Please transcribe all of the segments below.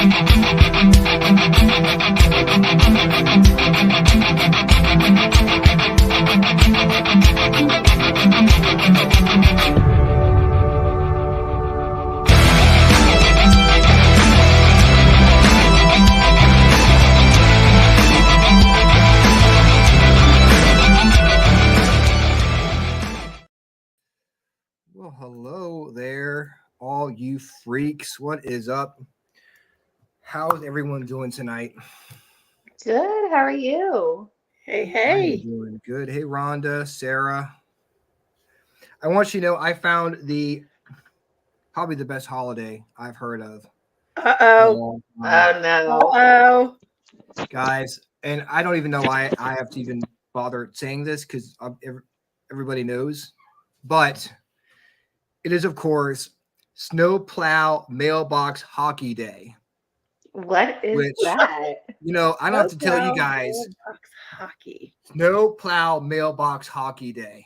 Well, hello there, all you freaks. What is up? How's everyone doing tonight? Good. How are you? Hey, I am hey. doing good. Hey, Rhonda, Sarah. I want you to know I found the probably the best holiday I've heard of in a Uh-oh. long time, Oh no. Uh-oh. guys. And I don't even know why I have to even bother saying this because everybody knows, but it is, of course, Snowplow Mailbox Hockey Day, What is which that? I don't have to tell you Snowplow guys. mailbox hockey. Snowplow Mailbox Hockey Day,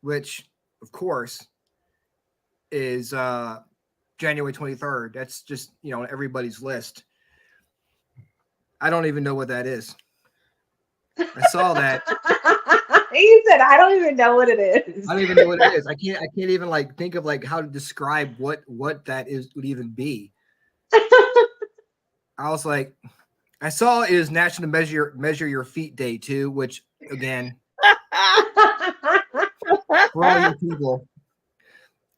which, of course, is January 23rd. That's just, on everybody's list. I don't even know what that is. I saw that. He said, I don't even know what it is. I don't even know what it is. I can't even like think of like how to describe what that is would even be. I was like, I saw it is National Measure Your Feet Day too, which again, for all you people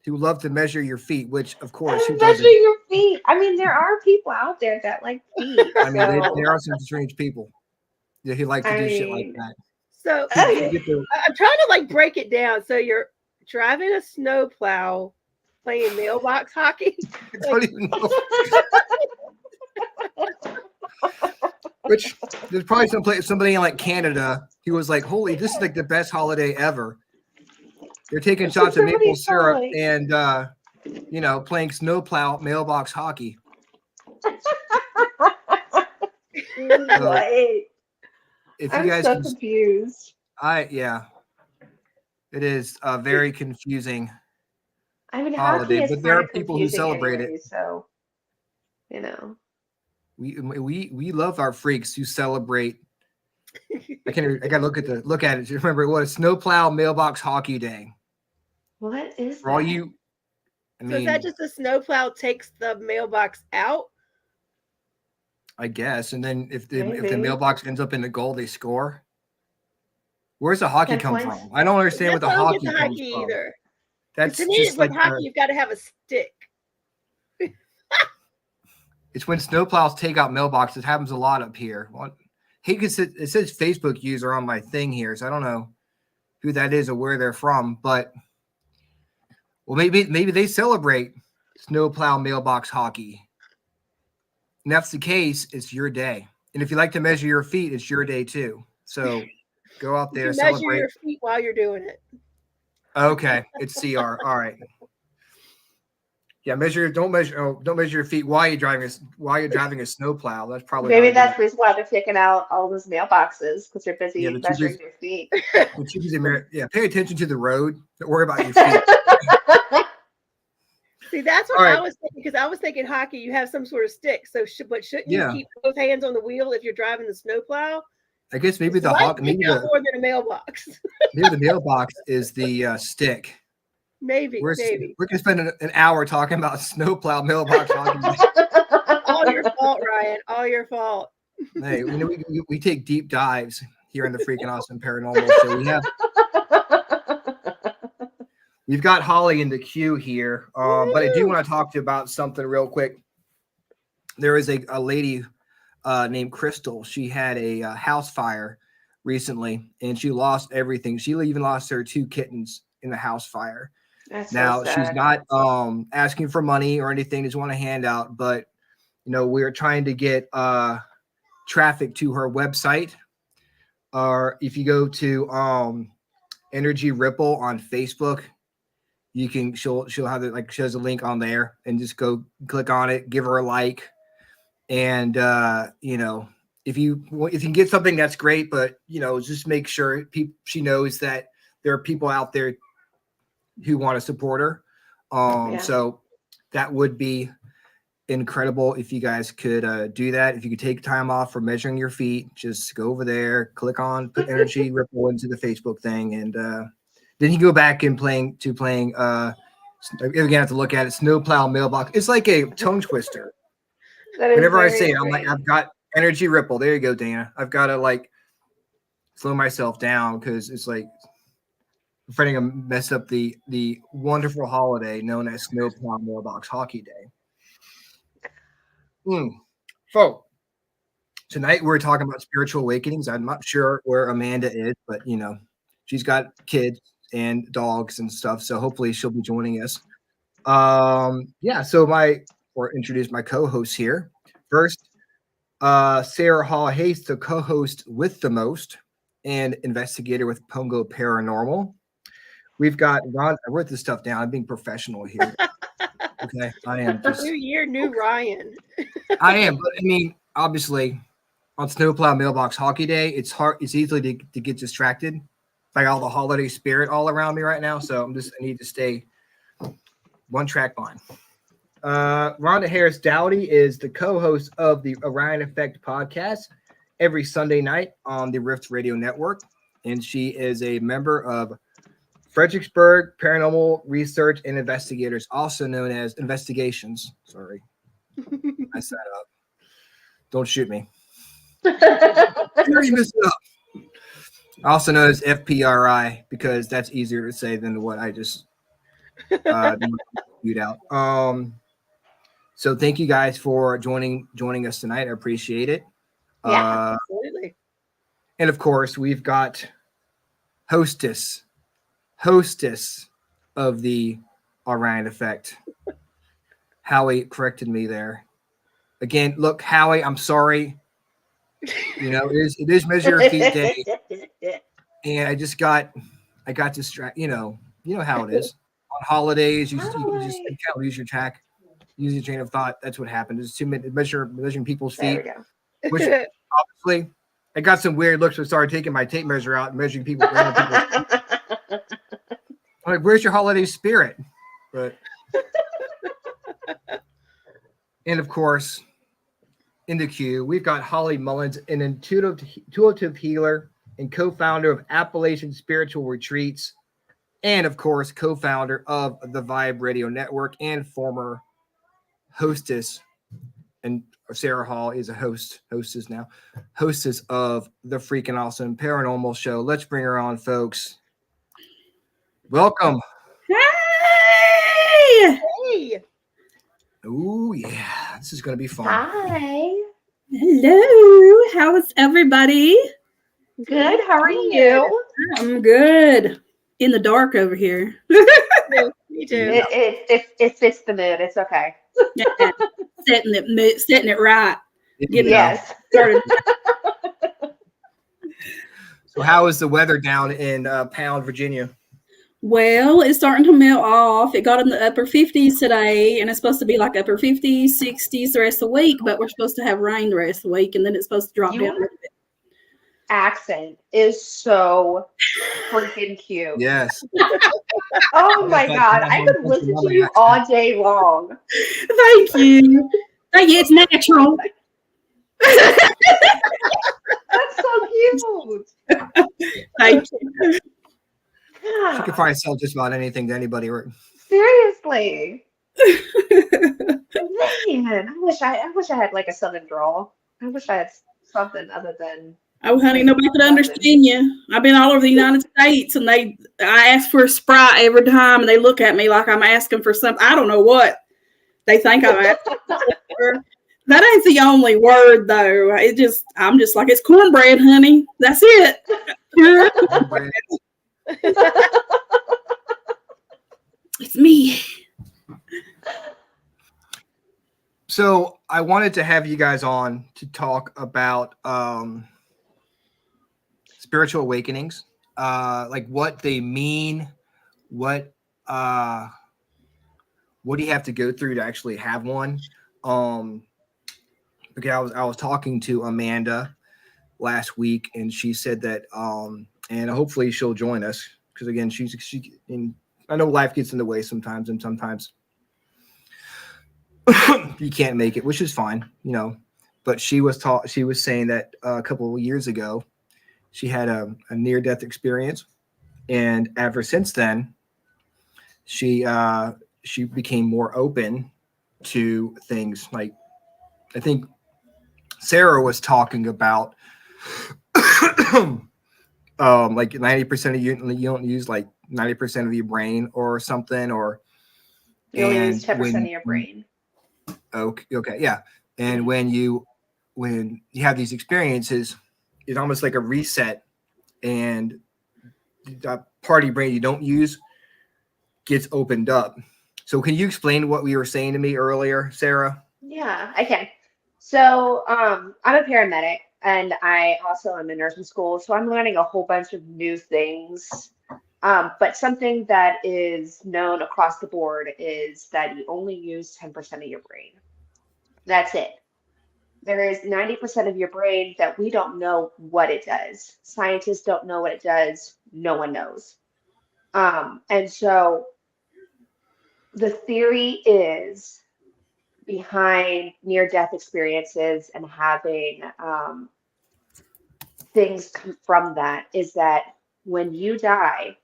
who love to measure your feet, which of course who Measure doesn't? your feet. I mean, there are people out there that like feet. I mean, So there are some strange people that who like to I do shit like mean, that. So Who get their I'm trying to like break it down. So you're driving a snowplow, playing mailbox hockey. I don't even know. Which there's probably somebody in like Canada who was like, "Holy, this is like the best holiday ever." They're taking shots of maple somebody's syrup probably- and playing snowplow mailbox hockey. what? If I'm you guys so can, confused. it is a very confusing I mean, holiday, hockey is but there kind are of people who confusing celebrate anyway, it. so you know. We love our freaks who celebrate. I gotta look at it to remember what a snowplow mailbox hockey day. What is For all that? you, I So is that mean, just a snowplow takes the mailbox out? I guess, and then if the Maybe. mailbox ends up in the goal, they score. Where's the hockey 10 come points? from? I don't understand what That's the why I don't hockey get the comes hockey from. either. 'Cause That's to me, just with like hockey, you've got to have a stick. it's when snowplows take out mailboxes. It happens a lot up here. It says Facebook user on my thing here, so I don't know who that is or where they're from, but maybe they celebrate snowplow mailbox hockey. And if that's the case, it's your day. And if you like to measure your feet, it's your day too. So go out there, You measure celebrate. your feet while you're doing it. Okay, it's CR. All right. Yeah, don't measure your feet while you're driving a snowplow. That's probably Maybe not that's the reason why they're taking out all those mailboxes because they're busy the measuring their feet. pay attention to the road. Don't worry about your feet. See, that's what All right. I was thinking because I was thinking hockey, you have some sort of stick. So, but shouldn't you Yeah. keep both hands on the wheel if you're driving the snowplow? I guess maybe the Life maybe take out the more than a mailbox. maybe the mailbox is the stick. maybe. We're gonna spend an hour talking about snowplow mailbox hockey. All your fault, Ryan. All your fault. Hey, we take deep dives here in the Freaking Awesome Paranormal Show. We've got Holly in the queue here, but I do want to talk to you about something real quick. There is a lady named Crystal. She had a house fire recently, and she lost everything. She even lost her 2 kittens in the house fire. That's Now, so she's sad. not asking for money or anything, just want a handout, but we're trying to get traffic to her website. Or if you go to Energy Ripple on Facebook, you can she'll have it, like she has a link on there, and just go click on it, give her a like, and if you can get something, that's great, but just make sure she knows that there are people out there who want to support her. Yeah. So that would be incredible if you guys could do that. If you could take time off for measuring your feet, just go over there, click on, put energy ripple into the Facebook thing, and then you go back and playing. Again, I have to look at it. Snowplow mailbox. It's like a tongue twister. That is Whenever I very say it, I'm like, great. I've got energy ripple. There you go, Dana. I've got to like slow myself down because it's like I'm afraid I'm gonna mess up the wonderful holiday known as Snowplow Mailbox Hockey Day. So tonight we're talking about spiritual awakenings. I'm not sure where Amanda is, but she's got kids and dogs and stuff, so hopefully she'll be joining us. So introduce my co-hosts here. First, Sarah Hall Hayes, the co-host with the most and investigator with Pongo Paranormal. We've got Ron. I wrote this stuff down. I'm being professional here. Okay, I am just. New year, new Ryan. I am, but I mean, obviously, on Snowplow Mailbox Hockey Day, it's hard. It's easy to get distracted by all the holiday spirit all around me right now. So I need to stay one track mind. Rhonda Harris Dowdy is the co-host of the Orion Effect podcast every Sunday night on the Rift Radio Network, and she is a member of Fredericksburg Paranormal Research and Investigators, also known as Investigations. Sorry, I set up. Don't shoot me. You messed it up. Also known as FPRI because that's easier to say than what I just spewed out. So thank you guys for joining us tonight. I appreciate it. Yeah, Absolutely. And of course, we've got hostess of the Orion Effect. Howie corrected me there. Again, look, Howie, I'm sorry. It is Measure Your Feet Day, and I got distracted. You know how it is on holidays. You can't lose your track, use your train of thought. That's what happened. It's too many measuring people's feet. There Which obviously, I got some weird looks. So I started taking my tape measure out and measuring people. we go. I'm like, where's your holiday spirit? But and of course, in the queue, we've got Holly Mullins, an intuitive healer and co-founder of Appalachian Spiritual Retreats, and of course, co-founder of the Vibe Radio Network and former hostess. And Sarah Hall is a hostess now, hostess of the Freaking Awesome Paranormal Show. Let's bring her on, folks. Welcome. Hey! Hey. Oh yeah, this is gonna be fun. Hi. Hello. How is everybody? Good. How are you? I'm good. In the dark over here. Me too. It fits the mood. It's okay. Yeah, setting it right. You know. Yes. Started. So how is the weather down in Pound, Virginia? Well, it's starting to melt off. It got in the upper 50s today, and it's supposed to be like upper 50s, 60s the rest of the week, but we're supposed to have rain the rest of the week, and then it's supposed to drop down a little bit. Accent is so freaking cute. Yes. Oh my God. I could listen to you all day long. Thank you. Thank you. It's natural. That's so cute. Thank you. She could probably sell just about anything to anybody. Seriously. Man, I wish I had like a southern drawl. I wish I had something other than. Oh, honey, nobody could understand you. I've been all over the United States, and I ask for a Sprite every time, and they look at me like I'm asking for something. I don't know what they think I'm asking for. That ain't the only word, though. I'm just like, it's cornbread, honey. That's it. It's me. So I wanted to have you guys on to talk about spiritual awakenings, like what they mean, what do you have to go through to actually have one? Because I was talking to Amanda last week, and she said that, and hopefully she'll join us because again, I know life gets in the way sometimes, and sometimes you can't make it, which is fine, but she was saying that a couple of years ago she had a near-death experience, and ever since then she became more open to things. Like, I think Sarah was talking about like 90% of you don't use like 90% of your brain or something, or You only use and 10% of your brain. okay, yeah. And when you have these experiences, it's almost like a reset, and the part of your brain you don't use gets opened up. So can you explain what you were saying to me earlier, Sarah? Yeah, I can. So, I'm a paramedic and I also am in nursing school, so I'm learning a whole bunch of new things. But something that is known across the board is that you only use 10% of your brain. That's it. There is 90% of your brain that we don't know what it does. Scientists don't know what it does. No one knows. And so the theory is behind near-death experiences and having things come from that is that when you die,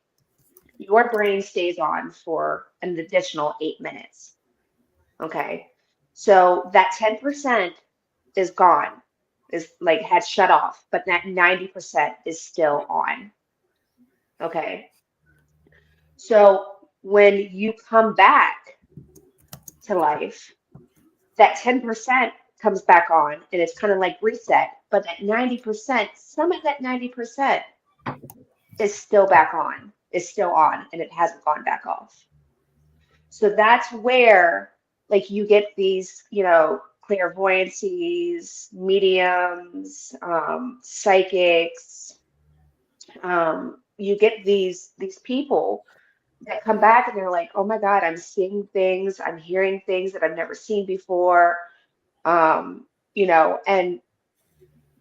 your brain stays on for an additional 8 minutes. Okay. So that 10% is gone, is like had shut off, but that 90% is still on. Okay. So when you come back to life, that 10% comes back on and it's kind of like reset, but that 90%, some of that 90% is still back on, is still on, and it hasn't gone back off. So that's where like you get these, clairvoyancies, mediums, psychics. You get these people that come back and they're like, oh my God, I'm seeing things, I'm hearing things that I've never seen before. And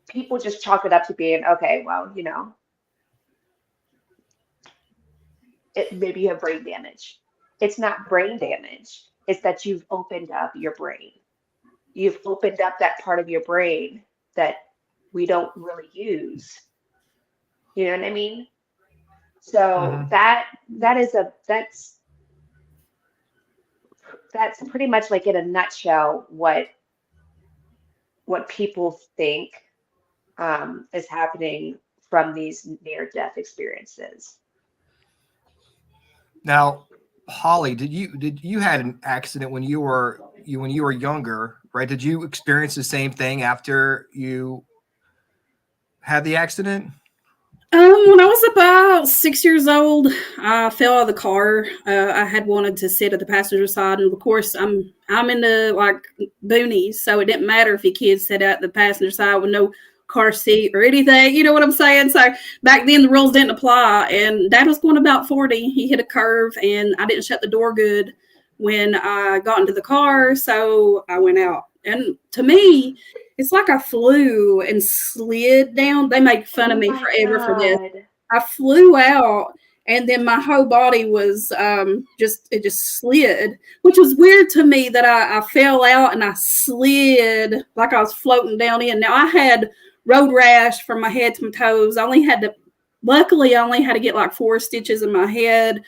people just chalk it up to being, okay, well, maybe you have brain damage. It's not brain damage. It's that you've opened up your brain. You've opened up that part of your brain that we don't really use. You know what I mean? So that's pretty much like in a nutshell what people think is happening from these near-death experiences. Now, Holly, did you had an accident when you were younger, right? Did you experience the same thing after you had the accident? When I was about 6 years old, I fell out of the car. I had wanted to sit at the passenger side, and of course, I'm in the like boonies, so it didn't matter if your kids sat at the passenger side with no car seat or anything. You know what I'm saying? So back then, the rules didn't apply, and Dad was going about 40. He hit a curve, and I didn't shut the door good when I got into the car, so I went out. And to me, it's like I flew and slid down. They make fun of me forever for this. I flew out, and then my whole body was it just slid, which was weird to me that I fell out and I slid like I was floating down in. Now I had road rash from my head to my toes. Luckily, I only had to get like 4 stitches in my head.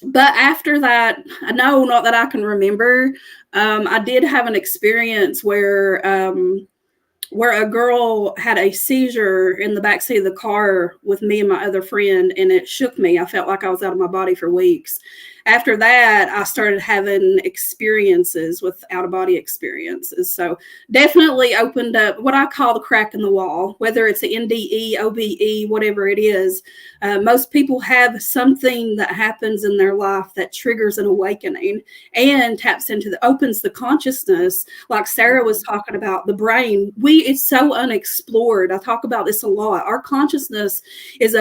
But after that, no, not that I can remember. I did have an experience where a girl had a seizure in the backseat of the car with me and my other friend, and it shook me. I felt like I was out of my body for weeks. After that, I started having experiences with out-of-body experiences. So definitely opened up what I call the crack in the wall, whether it's the NDE, OBE, whatever it is. Most people have something that happens in their life that triggers an awakening and opens the consciousness. Like Sarah was talking about, the brain, it's so unexplored. I talk about this a lot. Our consciousness is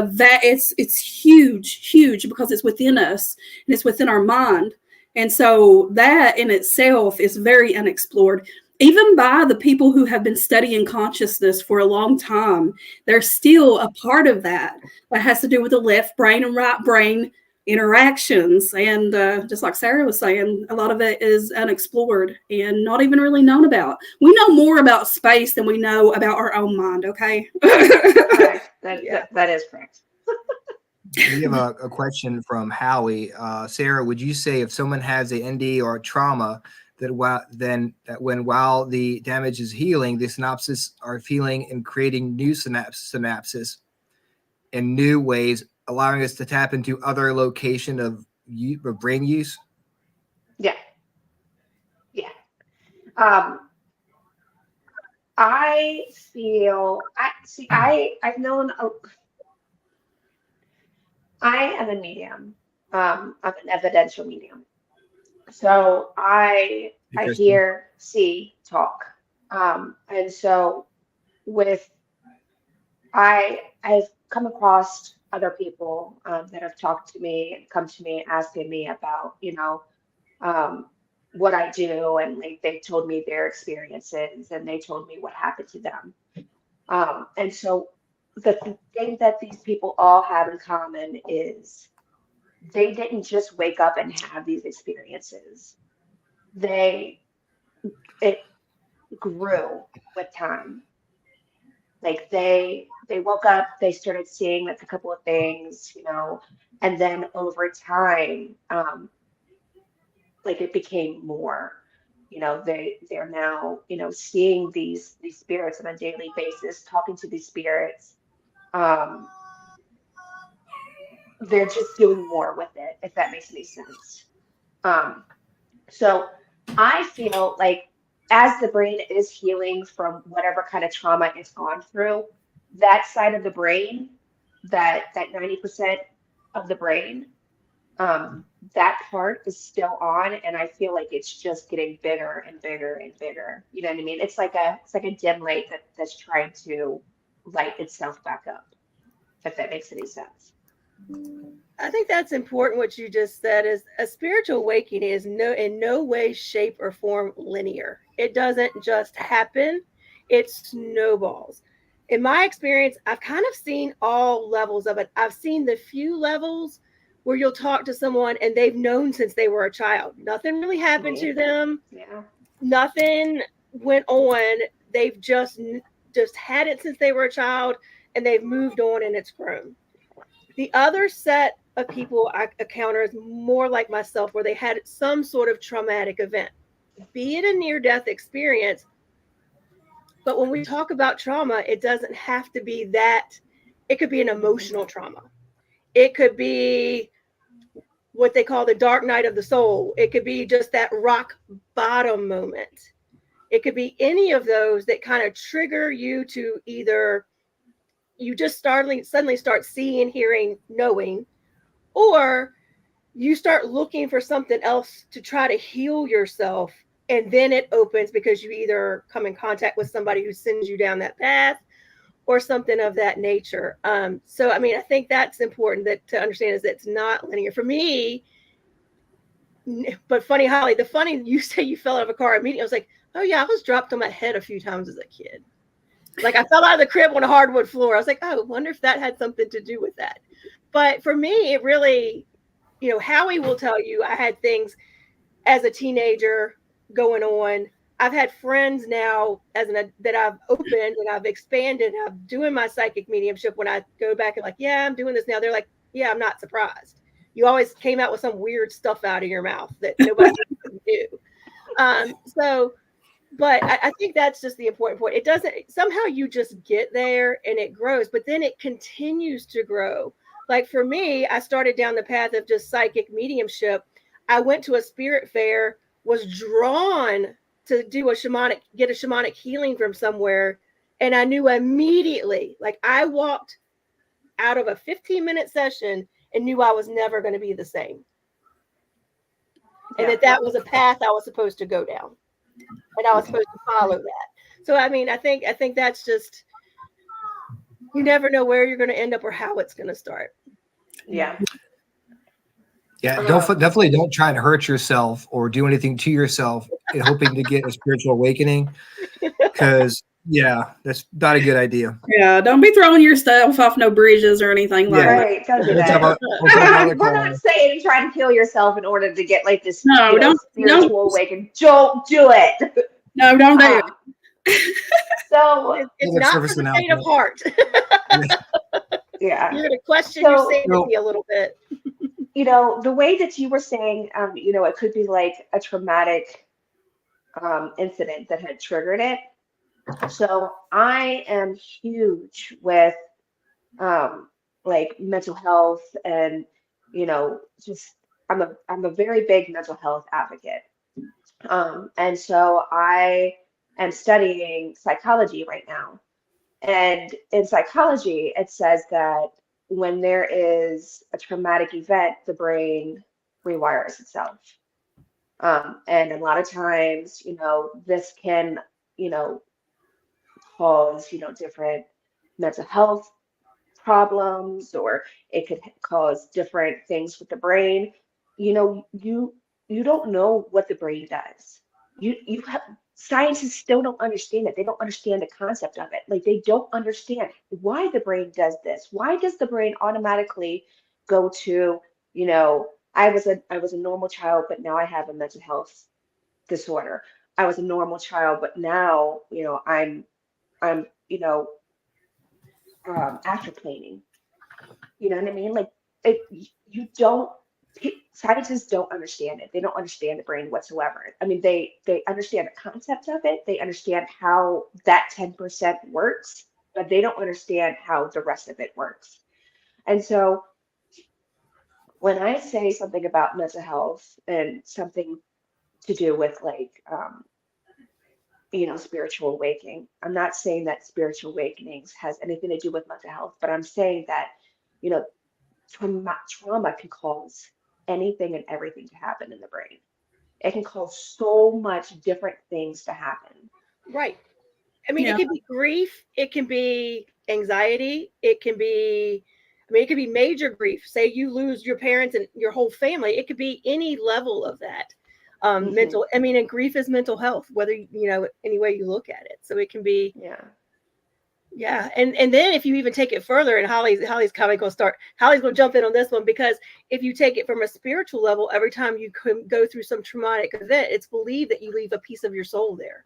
it's huge because it's within us and it's within our mind. And so that in itself is very unexplored. Even by the people who have been studying consciousness for a long time, there's still a part of that has to do with the left brain and right brain interactions. And just like Sarah was saying, a lot of it is unexplored and not even really known about. We know more about space than we know about our own mind, okay? Correct. That is correct. We have a question from Howie. Sarah, would you say if someone has a ND or a trauma, that while the damage is healing, the synapses are healing and creating new synapses in new ways, allowing us to tap into other location of brain use? Yeah. Yeah. I feel I've known I am a medium. I'm an evidential medium. So I Interesting. hear, see, talk. And so with I've come across other people that have talked to me and come to me asking me about, um, what I do, and they told me their experiences and they told me what happened to them. And so the thing that these people all have in common is they didn't just wake up and have these experiences. They it grew with time. Like they woke up, they started seeing like a couple of things, and then over time, like it became more. They're now, seeing these spirits on a daily basis, talking to these spirits. Um, they're just doing more with it, if that makes any sense. Um, so I feel like as the brain is healing from whatever kind of trauma it's gone through, that side of the brain, that 90% of the brain, that part is still on, and I feel like it's just getting bigger and bigger and bigger. You know what I mean? It's like a dim light that's trying to light itself back up, if that makes any sense. I think that's important. What you just said is a spiritual awakening is in no way, shape, or form linear. It doesn't just happen. It snowballs. In my experience, I've kind of seen all levels of it. I've seen the few levels where you'll talk to someone and they've known since they were a child. Nothing really happened to them. Yeah. Nothing went on. They've just had it since they were a child, and they've moved on and it's grown. The other set of people I encounter is more like myself, where they had some sort of traumatic event, be it a near-death experience. But when we talk about trauma, it doesn't have to be that. It could be an emotional trauma. It could be what they call the dark night of the soul. It could be just that rock bottom moment. It could be any of those that kind of trigger you to either you just suddenly start seeing, hearing, knowing, or you start looking for something else to try to heal yourself. And then it opens because you either come in contact with somebody who sends you down that path or something of that nature. So, I mean, I think that's important to understand, is that it's not linear. For me, but funny, Holly, you say you fell out of a car immediately. I was like, oh yeah, I was dropped on my head a few times as a kid. Like I fell out of the crib on a hardwood floor. I was like, oh, I wonder if that had something to do with that. But for me, it really, Howie will tell you I had things as a teenager going on. I've had friends now that I've opened and I've expanded. I'm doing my psychic mediumship. When I go back and like, yeah, I'm doing this now. They're like, yeah, I'm not surprised. You always came out with some weird stuff out of your mouth that nobody can do. But I think that's just the important point. It doesn't, somehow you just get there and it grows, but then it continues to grow. Like for me, I started down the path of just psychic mediumship. I went to a spirit fair, was drawn to get a shamanic healing from somewhere. And I knew immediately, like I walked out of a 15-minute session and knew I was never going to be the same. And that was a path I was supposed to go down. And I was supposed to follow that. So, I mean, I think that's just, you never know where you're going to end up or how it's going to start. Yeah. Yeah, definitely don't try to hurt yourself or do anything to yourself in hoping to get a spiritual awakening, because Yeah, that's not a good idea. Yeah, don't be throwing your stuff off no bridges or anything like Yeah. that. Right, don't do We'll talk that. about- we'll talk about the We're not call. saying try to kill yourself in order to get like this, No, don't spiritual awakening. Don't do it. No, don't do it. Um, so It's Lip not for service the faint of announcement. heart. yeah, You're going to question your So- sanity a little bit. the way that you were saying, it could be like a traumatic incident that had triggered it. So I am huge with like mental health and just I'm a very big mental health advocate. And so I am studying psychology right now. And in psychology, it says that when there is a traumatic event, the brain rewires itself. And a lot of times, this can, cause, different mental health problems, or it could cause different things with the brain. You don't know what the brain does. You have Scientists still don't understand it. They don't understand the concept of it. Like, they don't understand why the brain does this. Why does the brain automatically go to, I was a normal child, but now I have a mental health disorder. I was a normal child, but now, I'm afterplaning. You know what I mean? Like, it, you don't. Scientists don't understand it. They don't understand the brain whatsoever. I mean, they understand the concept of it. They understand how that 10% works, but they don't understand how the rest of it works. And so when I say something about mental health and something to do with like spiritual awakening. I'm not saying that spiritual awakenings has anything to do with mental health, but I'm saying that, you know, trauma can cause anything and everything to happen in the brain. It can cause so much different things to happen. Right. I mean, Yeah. it can be grief, it can be anxiety, it can be, it could be major grief. Say you lose your parents and your whole family. It could be any level of that. Mental, and grief is mental health, whether, any way you look at it. So it can be, yeah. And then if you even take it further, and Holly's Holly's going to jump in on this one, because if you take it from a spiritual level, every time you go through some traumatic event, it's believed that you leave a piece of your soul there.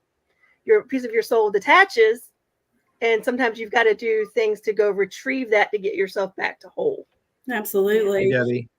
Your piece of your soul detaches, and sometimes you've got to do things to go retrieve that to get yourself back to whole. Absolutely. Hey, Debbie.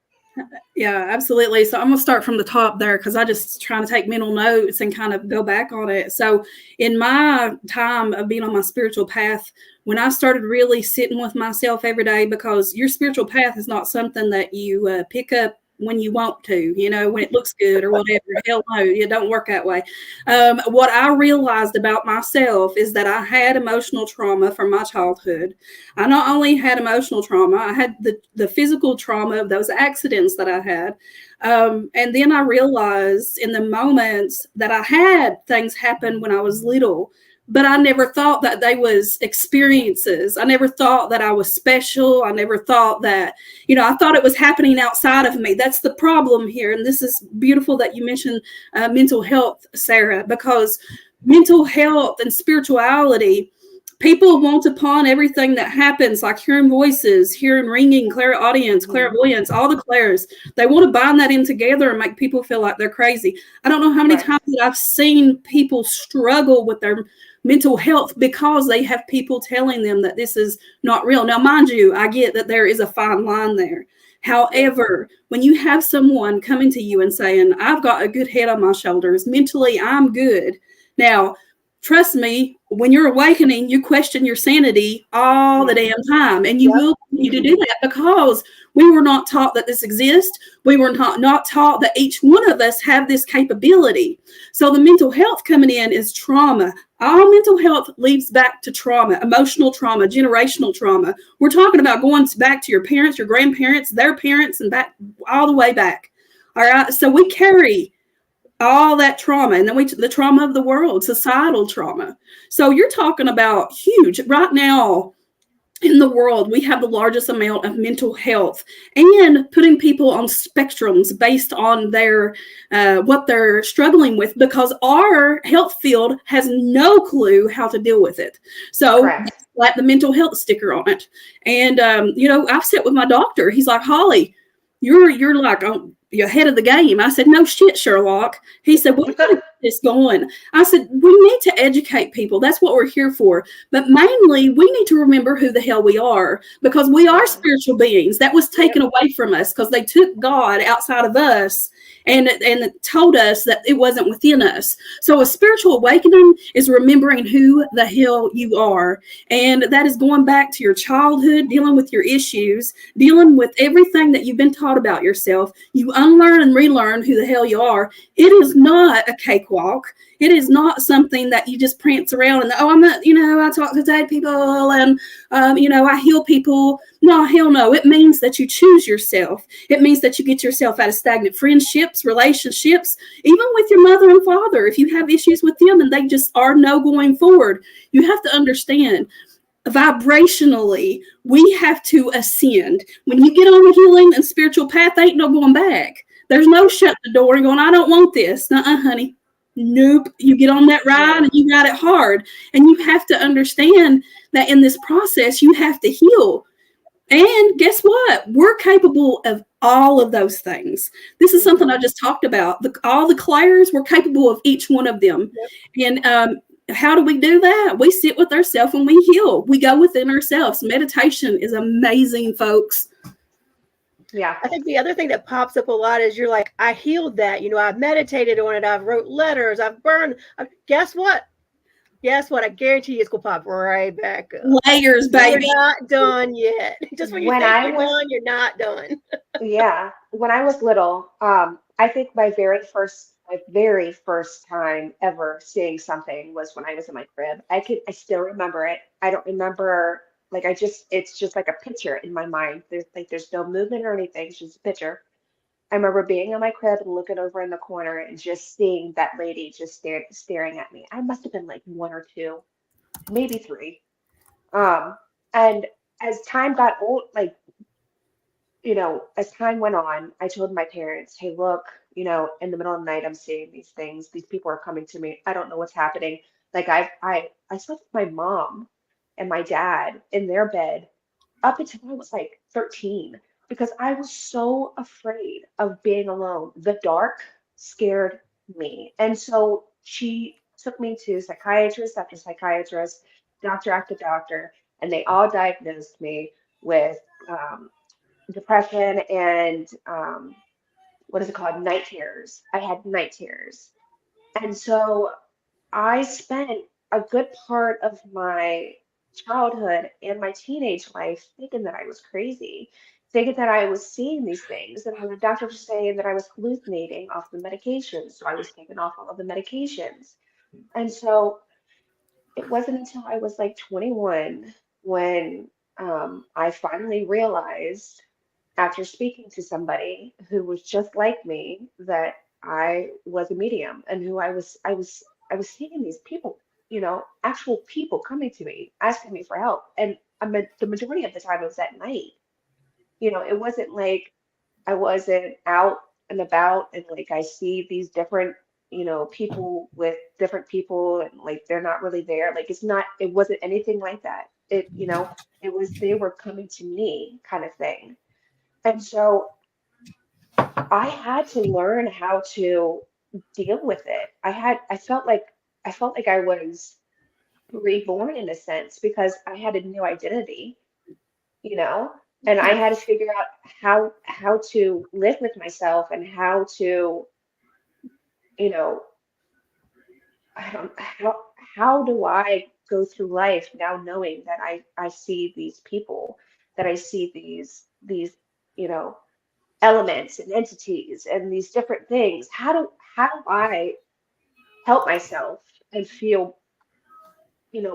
Yeah, absolutely. So I'm going to start from the top there, because I just trying to take mental notes and kind of go back on it. So in my time of being on my spiritual path, when I started really sitting with myself every day, because your spiritual path is not something that you pick up when you want to, when it looks good or whatever. Hell no, it don't work that way. What I realized about myself is that I had emotional trauma from my childhood. I not only had emotional trauma, I had the physical trauma of those accidents that I had. And then I realized in the moments that I had things happen when I was little, but I never thought that they was experiences. I never thought that I was special. I never thought that, I thought it was happening outside of me. That's the problem here. And this is beautiful that you mentioned mental health, Sarah, because mental health and spirituality, people want upon everything that happens, like hearing voices, hearing ringing, clairaudience, clairvoyance, all the clairs. They want to bind that in together and make people feel like they're crazy. I don't know how many times that I've seen people struggle with their mental health because they have people telling them that this is not real. Now, mind you, I get that there is a fine line there. However, when you have someone coming to you and saying, I've got a good head on my shoulders, mentally, I'm good. Now, trust me, when you're awakening, you question your sanity all the damn time. And you will continue to do that, because we were not taught that this exists. We were not taught that each one of us have this capability. So the mental health coming in is trauma. All mental health leads back to trauma, emotional trauma, generational trauma. We're talking about going back to your parents, your grandparents, their parents, and back all the way back. All right. So we carry all that trauma, and then the trauma of the world, societal trauma. So you're talking about huge right now. in the world, we have the largest amount of mental health and putting people on spectrums based on their what they're struggling with, because our health field has no clue how to deal with it. So Correct. slap the mental health sticker on it. And I've sat with my doctor. He's like, Holly, you're like you're ahead of the game. I said, no shit, Sherlock. He said, we got to get this going. I said, we need to educate people. That's what we're here for. But mainly, we need to remember who the hell we are, because we are spiritual beings. That was taken away from us because they took God outside of us and told us that it wasn't within us. So a spiritual awakening is remembering who the hell you are. And that is going back to your childhood, dealing with your issues, dealing with everything that you've been taught about yourself. You unlearn and relearn who the hell you are. It is not a cakewalk. It is not something that you just prance around and, I'm not, I talk to dead people and, I heal people. No, hell no. It means that you choose yourself. It means that you get yourself out of stagnant friendships, relationships, even with your mother and father. If you have issues with them and they just are no going forward, you have to understand vibrationally, we have to ascend. When you get on the healing and spiritual path, ain't no going back. There's no shut the door and going, I don't want this. Nuh-uh, honey. Nope. You get on that ride and you got it hard. And you have to understand that in this process, you have to heal. And guess what? We're capable of all of those things. This is something I just talked about. All the clairs, we're capable of each one of them. Yep. And how do we do that? We sit with ourselves and we heal. We go within ourselves. Meditation is amazing, folks. Yeah. I think the other thing that pops up a lot is you're like, I healed that. I've meditated on it. I've wrote letters. I've burned. Guess what? I guarantee you it's going to pop right back up. Layers, baby. You're not done yet. Just when you think you're done, you're not done. Yeah. When I was little, I think my very first time ever seeing something was when I was in my crib. I still remember it. I don't remember, it's just like a picture in my mind. There's no movement or anything. It's just a picture. I remember being in my crib and looking over in the corner and just seeing that lady just staring at me. I must have been like 1 or 2, maybe 3. And as time got old, as time went on, I told my parents, hey, look, in the middle of the night, I'm seeing these things. These people are coming to me. I don't know what's happening. Like I slept with my mom and my dad in their bed up until I was like 13 because I was so afraid of being alone. The dark scared me. And so she took me to psychiatrist after psychiatrist, doctor after doctor, and they all diagnosed me with depression and what is it called? Night terrors. I had night terrors. And so I spent a good part of my childhood and my teenage life thinking that I was crazy, thinking that I was seeing these things. And when the doctor was saying that I was hallucinating off the medications, so I was taking off all of the medications. And so it wasn't until I was like 21 when I finally realized after speaking to somebody who was just like me that I was a medium and who I was seeing these people, actual people coming to me asking me for help, and the majority of the time it was at night. It wasn't like I wasn't out and about and like I see these different people with different people and like they're not really there. Like it wasn't anything like that. It was they were coming to me kind of thing. And so I had to learn how to deal with it. I felt like I was reborn in a sense because I had a new identity, you know, and I had to figure out how to live with myself and how to, you know, I don't how do I go through life now knowing that I see these people, that I see these, you know, elements and entities and these different things. How do I help myself and feel,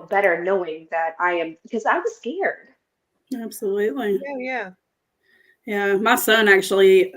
better knowing that I am, because I was scared. Absolutely. Yeah. Yeah, my son actually,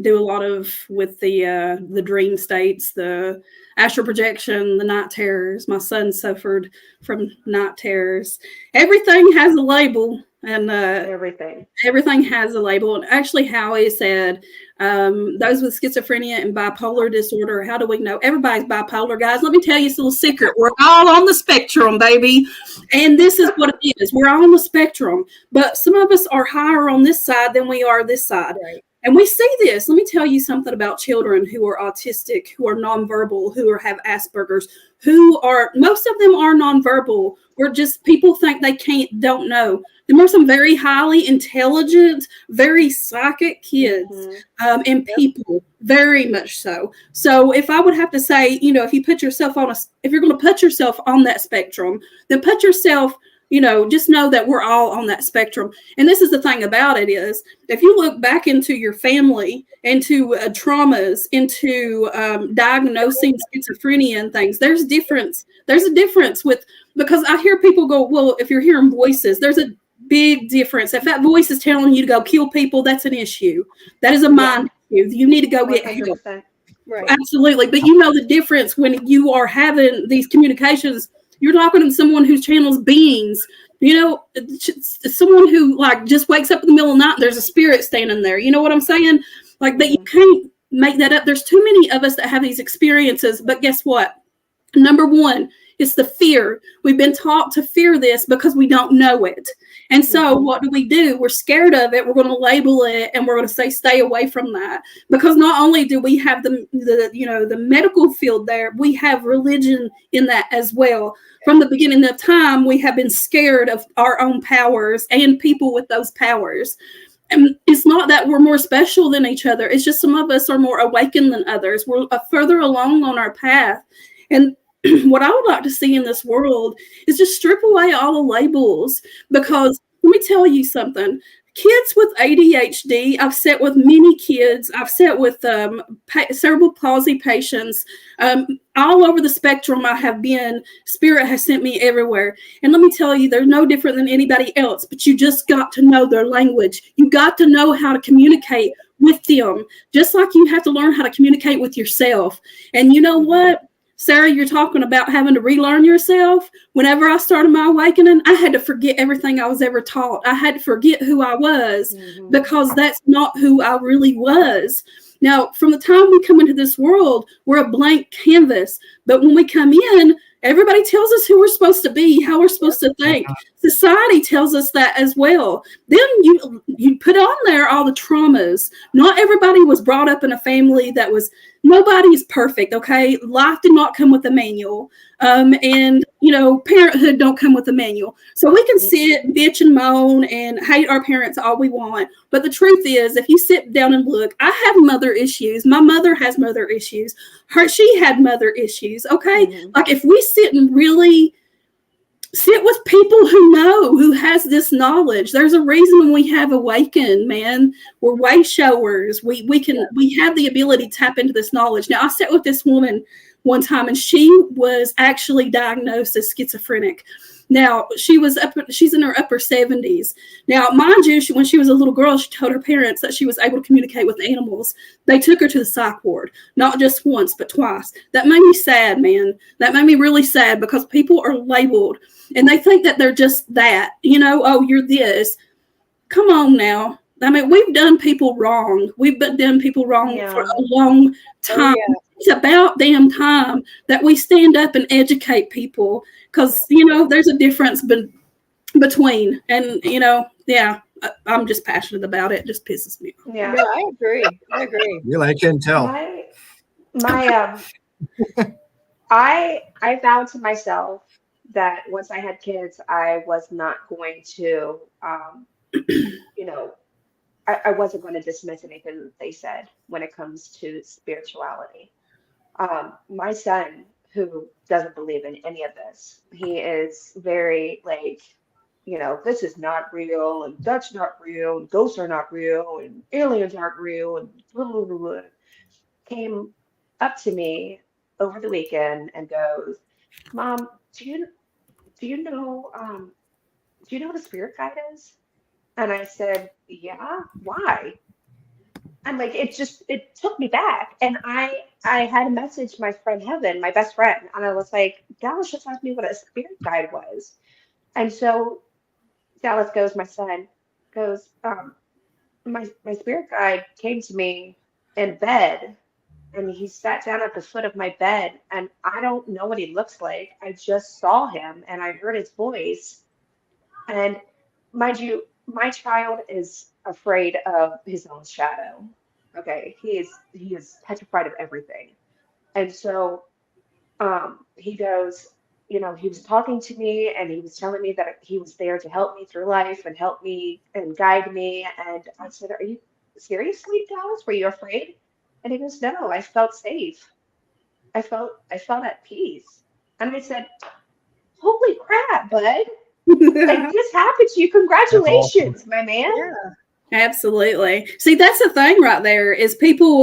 do a lot of with the dream states, the astral projection, the night terrors. My son suffered from night terrors. Everything has a label, and everything has a label. And actually, Howie said, those with schizophrenia and bipolar disorder, how do we know? Everybody's bipolar, guys. Let me tell you a little secret. We're all on the spectrum, baby. And this is what it is. We're all on the spectrum. But some of us are higher on this side than we are this side. Right. And we see this. Let me tell you something about children who are autistic, who are nonverbal, who have Asperger's, most of them are nonverbal, or just people think they don't know. There are some very highly intelligent, very psychic kids and people, very much so. So if I would have to say, if you put yourself if you're going to put yourself on that spectrum, then put yourself, just know that we're all on that spectrum. And this is the thing about it is, if you look back into your family, into traumas, into diagnosing schizophrenia and things, there's a difference because I hear people go, well, if you're hearing voices, there's a big difference. If that voice is telling you to go kill people, that's an issue. That is a mind issue. You need to go get help. Right. Absolutely. But you know the difference when you are having these communications. You're talking to someone who channels beings, someone who just wakes up in the middle of the night and there's a spirit standing there. You know what I'm saying? That you can't make that up. There's too many of us that have these experiences, but guess what? Number one, it's the fear. We've been taught to fear this because we don't know it. And so what do? We're scared of it. We're going to label it and we're going to say, stay away from that. Because not only do we have the medical field there, we have religion in that as well. From the beginning of time, we have been scared of our own powers and people with those powers. And it's not that we're more special than each other. It's just some of us are more awakened than others. We're further along on our path. And what I would like to see in this world is just strip away all the labels, because let me tell you something. Kids with ADHD, I've sat with many kids. I've sat with cerebral palsy patients all over the spectrum. I have been. Spirit has sent me everywhere. And let me tell you, they're no different than anybody else, but you just got to know their language. You got to know how to communicate with them, just like you have to learn how to communicate with yourself. And you know what? Sarah, you're talking about having to relearn yourself. Whenever I started my awakening, I had to forget everything I was ever taught. I had to forget who I was because that's not who I really was. Now, from the time we come into this world, we're a blank canvas. But when we come in, everybody tells us who we're supposed to be, how we're supposed to think. Society tells us that as well. Then you put on there all the traumas. Not everybody was brought up in a family that was, nobody's perfect, okay? Life did not come with a manual. And, parenthood don't come with a manual. So we can sit, bitch and moan and hate our parents all we want. But the truth is, if you sit down and look, I have mother issues. My mother has mother issues. She had mother issues, okay? If we sit and really sit with people who has this knowledge, there's a reason we have awakened, man. We're way showers. We have the ability to tap into this knowledge. Now, I sat with this woman one time, and she was actually diagnosed as schizophrenic. Now, she's in her upper 70s. Now, mind you, when she was a little girl, she told her parents that she was able to communicate with animals. They took her to the psych ward, not just once, but twice. That made me sad, man. That made me really sad, because people are labeled, and they think that they're just that. Oh, you're this. Come on now. I mean, we've done people wrong. We've done people wrong for a long time. Oh, yeah. It's about damn time that we stand up and educate people, because, there's a difference between, and, I'm just passionate about it. It just pisses me off. Yeah, no, I agree. Really, I couldn't tell. I vowed to myself that once I had kids, I was not going to, I wasn't going to dismiss anything that they said when it comes to spirituality. My son, who doesn't believe in any of this, he is very this is not real, and that's not real, and ghosts are not real, and aliens aren't real, and blah, blah, blah, blah. Came up to me over the weekend and goes, "Mom, do you know what a spirit guide is?" And I said, "Yeah, why?" I'm like, it took me back. And I had to message my friend Heaven, my best friend, and I was like, Dallas just asked me what a spirit guide was. And so Dallas goes, my son goes, my spirit guide came to me in bed and he sat down at the foot of my bed and I don't know what he looks like. I just saw him and I heard his voice. And mind you, my child is afraid of his own shadow. Okay, he is petrified of everything. And so he goes, he was talking to me and he was telling me that he was there to help me through life and help me and guide me. And I said, "Are you seriously, Dallas? Were you afraid?" And he goes, "No, I felt safe. I felt at peace." And I said, "Holy crap, bud. Like this happened to you. That's awesome. Congratulations, my man." Yeah. Absolutely. See, that's the thing right there is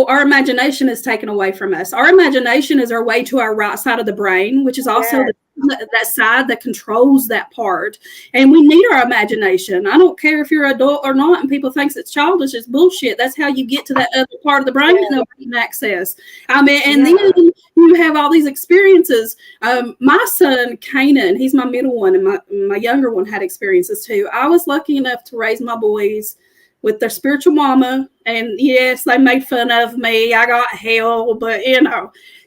our imagination is taken away from us. Our imagination is our way to our right side of the brain, which is also Yes. that side that controls that part. And we need our imagination. I don't care if you're adult or not and people think it's childish, it's bullshit. That's how you get to that other part of the brain that nobody can access. I mean, and Yeah. then you have all these experiences. My son, Kanan, he's my middle one, and my younger one had experiences too. I was lucky enough to raise my boys with their spiritual mama. And yes, they made fun of me. I got hell, but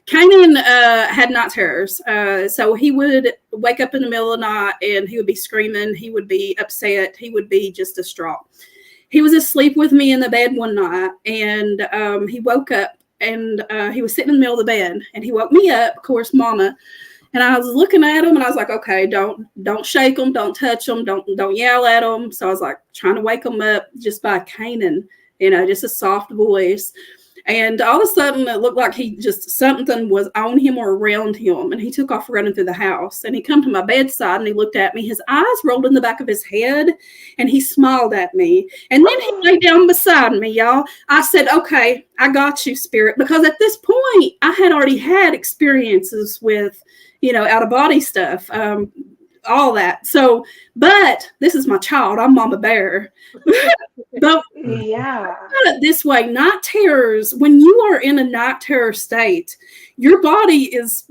Kanan had night terrors. So he would wake up in the middle of the night and he would be screaming. He would be upset. He would be just distraught. He was asleep with me in the bed one night and he woke up and he was sitting in the middle of the bed and he woke me up, of course, mama. And I was looking at him and I was like, okay, don't shake him, don't touch him, don't yell at him. So I was like trying to wake him up just by caning, just a soft voice. And all of a sudden it looked like something was on him or around him. And he took off running through the house and he come to my bedside and he looked at me. His eyes rolled in the back of his head and he smiled at me. And then he lay down beside me, y'all. I said, okay, I got you, spirit. Because at this point I had already had experiences with, out of body stuff, all that. So, but this is my child. I'm Mama Bear. But Yeah. this way, night terrors, when you are in a night terror state, your body is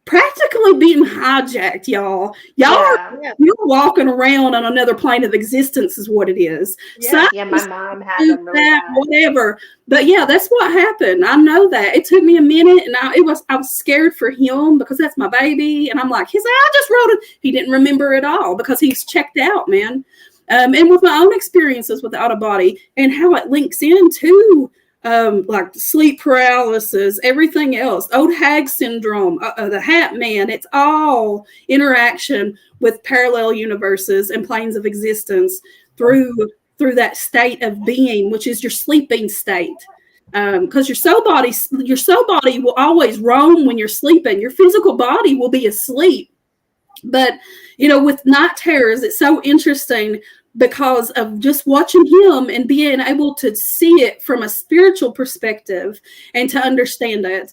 practically being hijacked, y'all. Yeah. You're walking around on another plane of existence is what it is. Yeah. Yeah, my mom had them really that, bad. whatever. But yeah, that's what happened. I know that. It took me a minute and I was scared for him because that's my baby. And I'm like, I just wrote it. He didn't remember it all because he's checked out, man. And with my own experiences with the out of body and how it links into like sleep paralysis, everything else, old hag syndrome, the Hat Man, it's all interaction with parallel universes and planes of existence through that state of being, which is your sleeping state. Because your soul body will always roam when you're sleeping. Your physical body will be asleep. But, with night terrors, it's so interesting because of just watching him and being able to see it from a spiritual perspective and to understand it.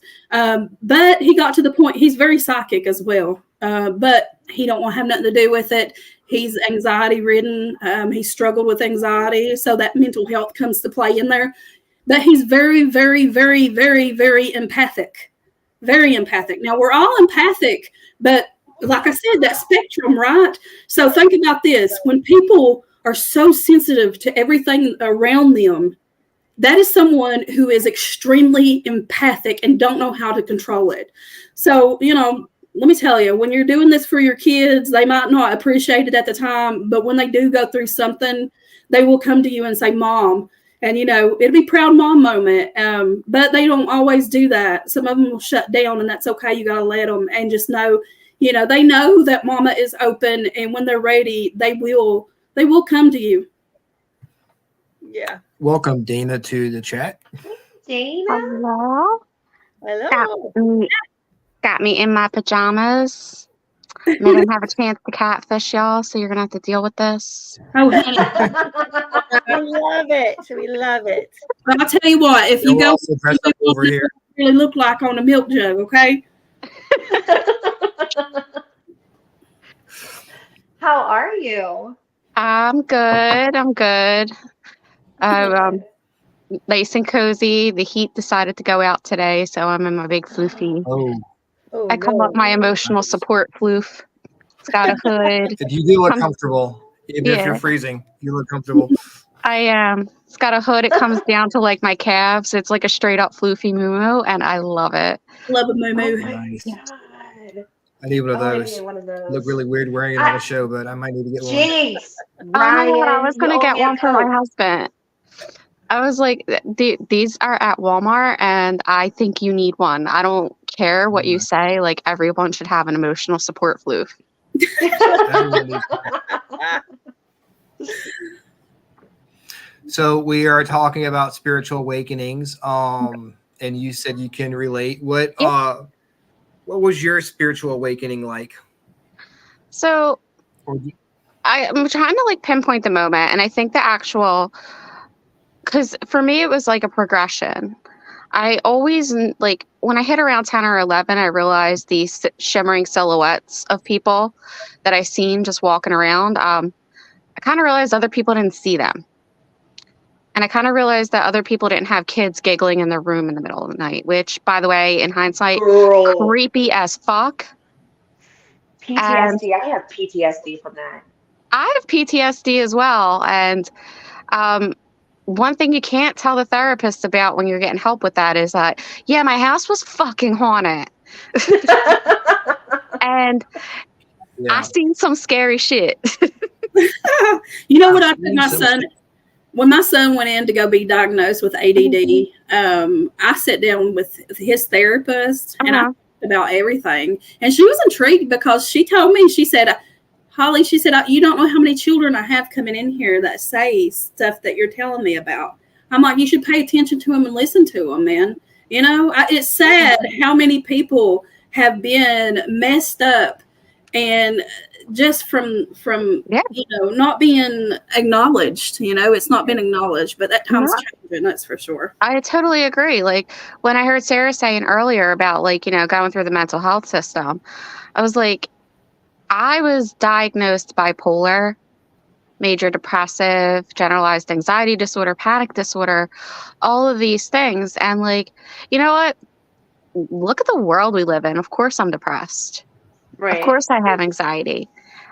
But he got to the point, he's very psychic as well, but he don't want to have nothing to do with it. He's anxiety ridden. He struggled with anxiety. So that mental health comes to play in there. But he's very, very, very, very, very empathic. Very empathic. Now, we're all empathic, but like I said, that spectrum, right? So think about this. When people are so sensitive to everything around them, that is someone who is extremely empathic and don't know how to control it. So, let me tell you, when you're doing this for your kids, they might not appreciate it at the time, but when they do go through something, they will come to you and say, Mom, and, it'll be proud mom moment. But they don't always do that. Some of them will shut down and that's okay. You got to let them and just know, they know that mama is open and when they're ready, they will come to you. Yeah. Welcome, Dana, to the chat. Dana? Hello. Hello. Got me in my pajamas. I didn't have a chance to catfish y'all, so you're gonna have to deal with this. Oh, We love it. We love it. I'll tell you what, if you We're go also dressed up over here. really look like on a milk jug, okay? How are you? I'm good. nice and cozy. The heat decided to go out today, so I'm in my big floofy. Oh I call it no. my emotional support floof. It's got a hood. You do look Comes- comfortable, even if Yeah. you're freezing. You look comfortable. I am. It's got a hood. It comes down to like my calves. It's like a straight up floofy moo and I love it. Love a Oh moo. my Nice. god. I need one of Oh, I need to those. get one of those. Look really weird wearing it on the show, but I might need to get one. Jinx, Oh my God, I Ryan, was you gonna owe get me a one for my Coke. husband. I was like, these are at Walmart, and I think you need one. I don't care what you say. Like everyone should have an emotional support floof. Everyone needs one. So we are talking about spiritual awakenings. And you said you can relate. What was your spiritual awakening like? So Or I'm trying to like pinpoint the moment, and I think the actual, because for me it was like a progression. I always like when I hit around 10 or 11, I realized these shimmering silhouettes of people that I seen just walking around. I kind of realized other people didn't see them. And I kind of realized that other people didn't have kids giggling in their room in the middle of the night, which, by the way, in hindsight, Girl, creepy as fuck. And PTSD. I have PTSD from that. I have PTSD as well. And one thing you can't tell the therapist about when you're getting help with that is that, yeah, my house was fucking haunted. And I seen some scary shit. You know what I put my son, when my son went in to go be diagnosed with ADD, I sat down with his therapist and I talked about everything. And she was intrigued because she told me, she said, Holly, she said, you don't know how many children I have coming in here that say stuff that you're telling me about. I'm like, you should pay attention to them and listen to them, man. You know, it's sad how many people have been messed up and just from you know, not being acknowledged. You know, it's not been acknowledged, but that time's changing, that's for sure. I totally agree. Like when I heard Sarah saying earlier about like, you know, going through the mental health system, I was like, I was diagnosed bipolar, major depressive, generalized anxiety disorder, panic disorder, all of these things. And like, you know what? Look at the world we live in. Of course I'm depressed. Right. Of course I have anxiety.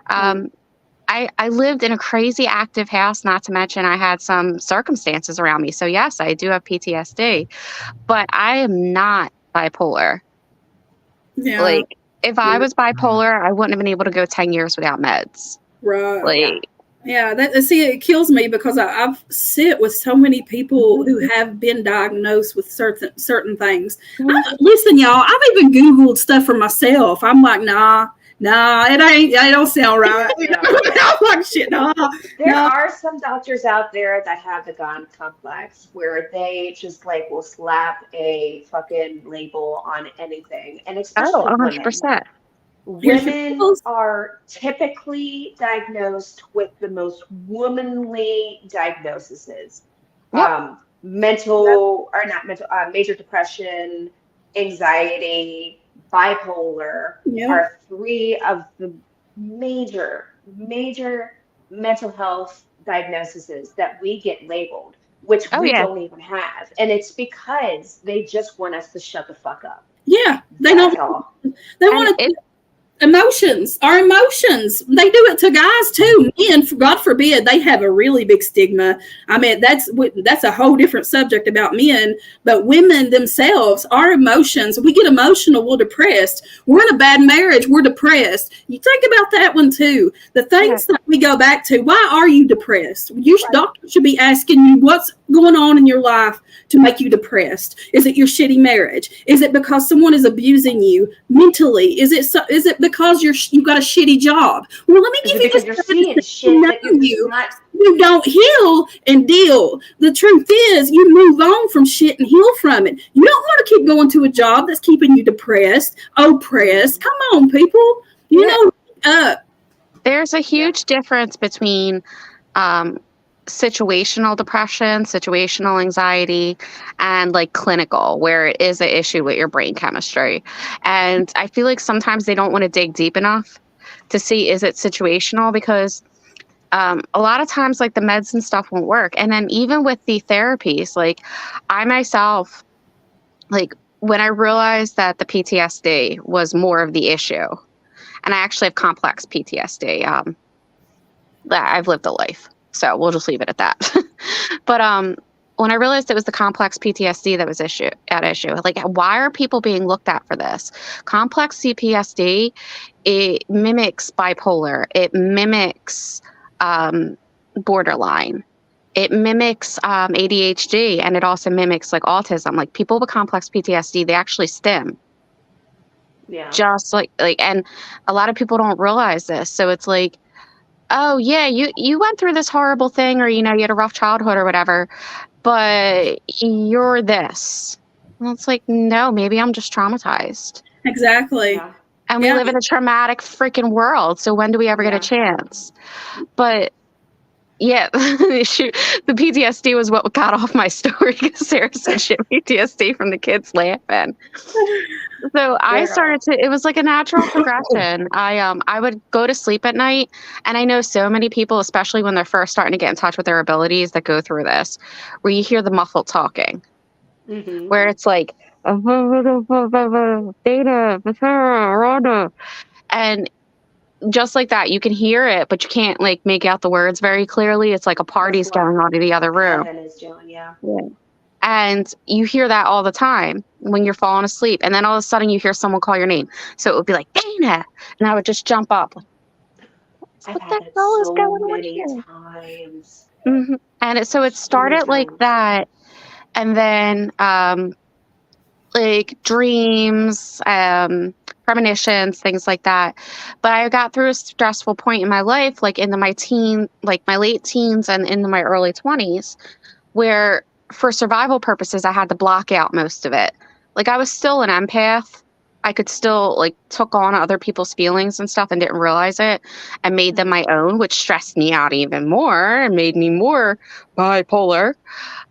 I lived in a crazy active house, not to mention I had some circumstances around me. So yes, I do have PTSD, but I am not bipolar. Yeah. Like if I was bipolar, I wouldn't have been able to go 10 years without meds. Right. Like, yeah, see, it kills me because I've sit with so many people who have been diagnosed with certain things. Listen, y'all, I've even Googled stuff for myself. I'm like, nah, it don't sound right. I'm like, shit, nah. There are some doctors out there that have the God complex where they just like will slap a fucking label on anything, and especially 100%. Women are typically diagnosed with the most womanly diagnoses. Major depression, anxiety, bipolar are three of the major mental health diagnoses that we get labeled, which we don't even have. And it's because they just want us to shut the fuck up. Yeah, they That's don't. all. They want to. Our emotions. They do it to guys too. Men, God forbid, they have a really big stigma. I mean, that's a whole different subject about men. But women themselves, our emotions, we get emotional, we're depressed. We're in a bad marriage, we're depressed. You think about that one too. The things that we go back to. Why are you depressed? Doctor should be asking you what's going on in your life to make you depressed. Is it your shitty marriage? Is it because someone is abusing you mentally? Is it because you've got a shitty job? Well, let me give you because you're seeing shit that you don't heal and deal. The truth is, you move on from shit and heal from it. You don't want to keep going to a job that's keeping you depressed, oppressed. Come on, people. You know, there's a huge difference between situational depression, situational anxiety, and like clinical, where it is an issue with your brain chemistry. And I feel like sometimes they don't want to dig deep enough to see, is it situational? Because a lot of times like the meds and stuff won't work. And then even with the therapies, like I myself, like when I realized that the PTSD was more of the issue, and I actually have complex PTSD, that I've lived a life. So we'll just leave it at that. But when I realized it was the complex PTSD that was at issue, like why are people being looked at for this? Complex CPSD, it mimics bipolar, it mimics borderline, it mimics ADHD, and it also mimics like autism. Like people with complex PTSD, they actually stim. Yeah. Just and a lot of people don't realize this. So it's like, oh yeah, you went through this horrible thing, or you had a rough childhood or whatever, but you're this. And it's like, no, maybe I'm just traumatized. Exactly. Yeah. And we Yeah. live in a traumatic freaking world. So when do we ever get a chance? But yeah, shoot, the PTSD was what got off my story because Sarah said she had PTSD from the kids laughing. So I started to, it was like a natural progression. I would go to sleep at night, and I know so many people, especially when they're first starting to get in touch with their abilities, that go through this, where you hear the muffled talking, Mm-hmm. where it's like, data, and just like that, you can hear it, but you can't like make out the words very clearly. It's like a party's going on in the other room. Heaven is doing, yeah. And you hear that all the time when you're falling asleep. And then all of a sudden you hear someone call your name. So it would be like, Dana. And I would just jump up. I've What had the that hell is so going on many here? times. And so it So many started like times. that. And then like dreams, premonitions, things like that. But I got through a stressful point in my life, like into my my late teens and into my early 20s, where for survival purposes, I had to block out most of it. Like I was still an empath. I could still like took on other people's feelings and stuff and didn't realize it and made them my own, which stressed me out even more and made me more bipolar.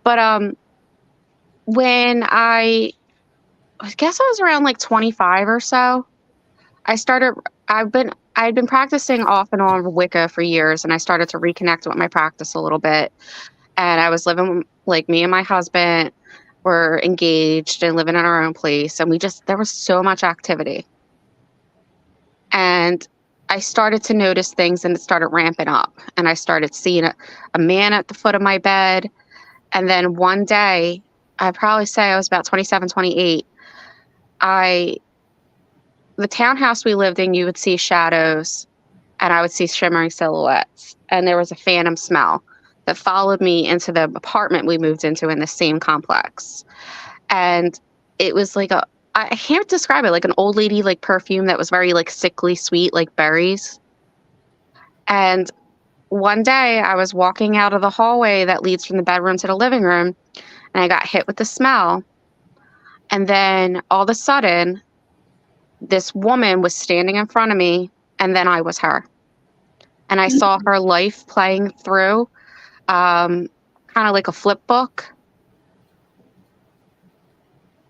But when I guess I was around like 25 or so, I started I'd been practicing off and on Wicca for years, and I started to reconnect with my practice a little bit. And I was living, like, me and my husband were engaged and living in our own place, and there was so much activity. And I started to notice things, and it started ramping up, and I started seeing a man at the foot of my bed. And then one day, I'd probably say I was about 27, 28. The townhouse we lived in, you would see shadows, and I would see shimmering silhouettes, and there was a phantom smell that followed me into the apartment we moved into in the same complex. And it was like I can't describe it, like an old lady like perfume that was very like sickly sweet, like berries. And one day I was walking out of the hallway that leads from the bedroom to the living room, and I got hit with the smell. And then all of a sudden, this woman was standing in front of me, and then I was her. And I saw her life playing through, kind of like a flip book.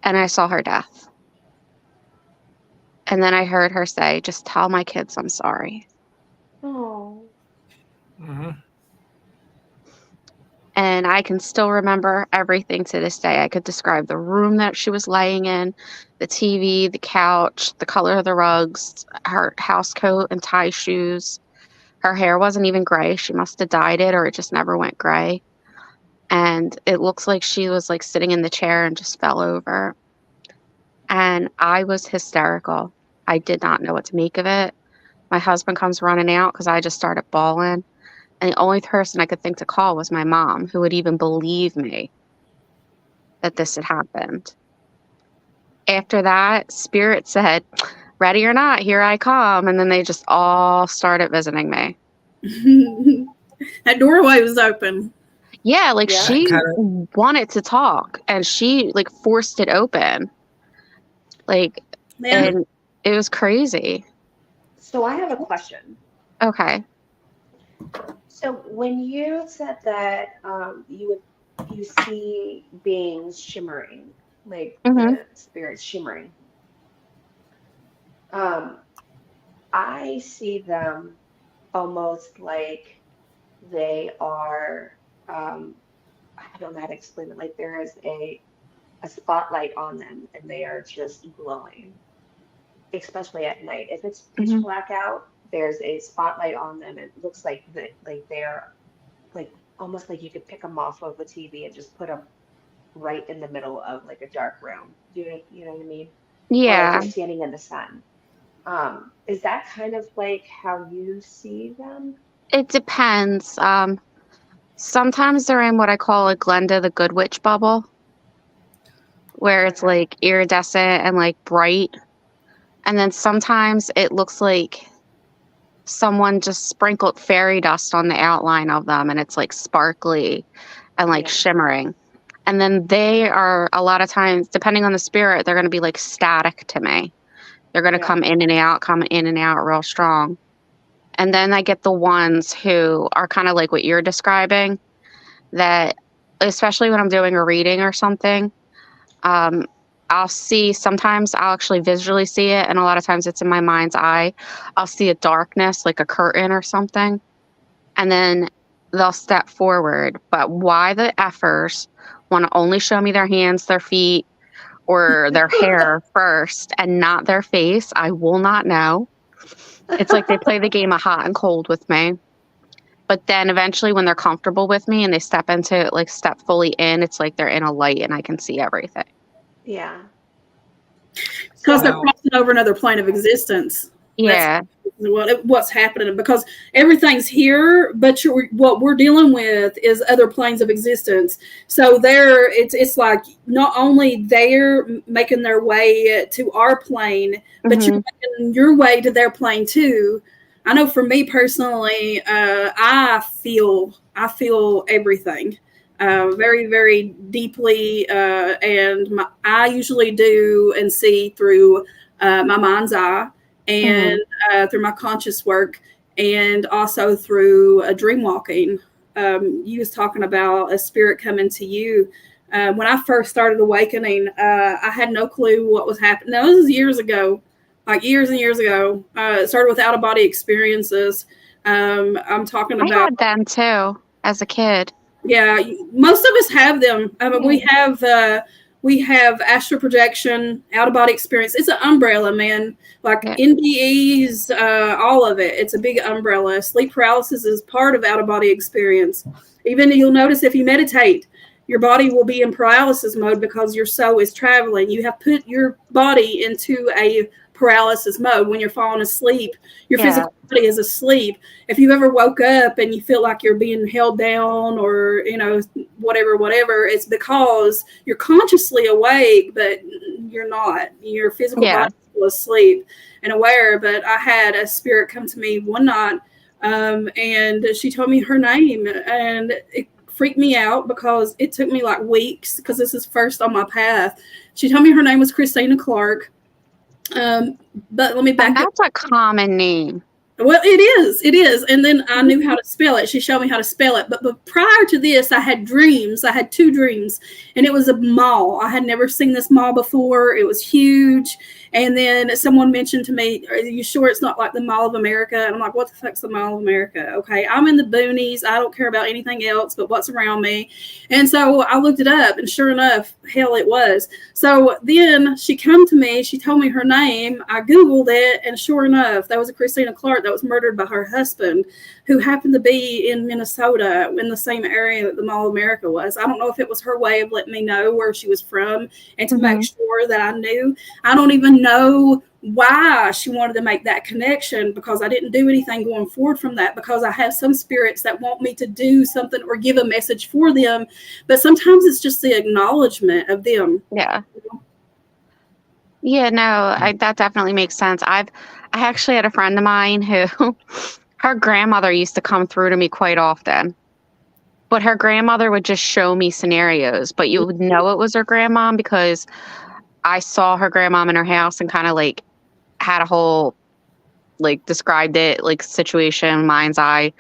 And I saw her death. And then I heard her say, just tell my kids I'm sorry. Oh. Mm-hmm. And I can still remember everything to this day. I could describe the room that she was laying in, the TV, the couch, the color of the rugs, her house coat and tie shoes. Her hair wasn't even gray. She must have dyed it, or it just never went gray. And it looks like she was like sitting in the chair and just fell over. And I was hysterical. I did not know what to make of it. My husband comes running out because I just started bawling. And the only person I could think to call was my mom, who would even believe me that this had happened. After that, Spirit said, ready or not, here I come. And then they just all started visiting me. That doorway was open. Yeah, like Yeah. she wanted to talk, and she like forced it open. Like, Yeah. and it was crazy. So I have a question. Okay. So when you said that you see beings shimmering, like Mm-hmm. the spirits shimmering, I see them almost like they are, I don't know how to explain it. Like there is a spotlight on them and they are just glowing, especially at night. If it's pitch Mhm. black out, there's a spotlight on them. It looks like they're like almost like you could pick them off of the TV and just put them right in the middle of like a dark room. You know what I mean? Or like Yeah, they're standing in the sun. Is that kind of like how you see them? it depends. Sometimes they're in what I call a Glenda the Good Witch bubble, where it's Okay. like iridescent and like bright. And then sometimes it looks like someone just sprinkled fairy dust on the outline of them and it's like sparkly and like Yeah. shimmering. And then they are a lot of times, depending on the spirit, they're going to be like static to me. They're going to Yeah. come in and out real strong. And then I get the ones who are kind of like what you're describing, that especially when I'm doing a reading or something, um, sometimes I'll actually visually see it. And a lot of times it's in my mind's eye. I'll see a darkness, like a curtain or something. And then they'll step forward. But why the effers want to only show me their hands, their feet, or their hair first and not their face, I will not know. It's like they play the game of hot and cold with me. But then eventually when they're comfortable with me and they step into it, like step fully in, it's like they're in a light and I can see everything. Yeah. Because they're So, crossing over another plane of existence. That's Yeah. what's happening, because everything's here, but what we're dealing with is other planes of existence. So it's like not only they're making their way to our plane, but you're Hmm. making your way to their plane too. I know for me personally, I feel everything. Very, very deeply, and I usually do and see through my mind's eye, Hmm. and through my conscious work, and also through dream walking. You was talking about a spirit coming to you. When I first started awakening, I had no clue what was happening. Now, this is years ago, like years and years ago. It started with out of body experiences. I'm talking I about, had them too as a kid. yeah, most of us have them. Yeah. We have astral projection, out of body experience. It's an umbrella, man. Like Yeah. NDEs, all of it. It's a big umbrella. Sleep paralysis is part of out of body experience. Even you'll notice if you meditate, your body will be in paralysis mode because your soul is traveling. You have put your body into a paralysis mode when you're falling asleep. Your Yeah. physical body is asleep. If you ever woke up and you feel like you're being held down, or whatever, it's because you're consciously awake, but you're not. Your physical Yeah. body is still asleep and aware. But I had a spirit come to me one night, and she told me her name, and it freaked me out because it took me like weeks, because this is first on my path. She told me her name was Christina Clark. But let me And back up. that's a common name. Well, it is. And then I knew how to spell it. She showed me how to spell it. But prior to this, I had dreams. I had two dreams, and it was a mall. I had never seen this mall before. It was huge. And then someone mentioned to me, "Are you sure it's not like the Mall of America?" And I'm like, "What the fuck's the Mall of America?" Okay, I'm in the boonies. I don't care about anything else but what's around me. And so I looked it up, and sure enough, hell, it was. So then she come to me. She told me her name. I Googled it, and sure enough, that was a Christina Clark that was murdered by her husband, who happened to be in Minnesota, in the same area that the Mall of America was. I don't know if it was her way of letting me know where she was from and to make sure that I knew. I don't even know why she wanted to make that connection, because I didn't do anything going forward from that, because I have some spirits that want me to do something or give a message for them, but sometimes it's just the acknowledgement of them. Yeah. Yeah, no, that definitely makes sense. I actually had a friend of mine who her grandmother used to come through to me quite often. But her grandmother would just show me scenarios, but you would know it was her grandmom because I saw her grandmom in her house and kind of like had a whole like described it like situation, mind's eye,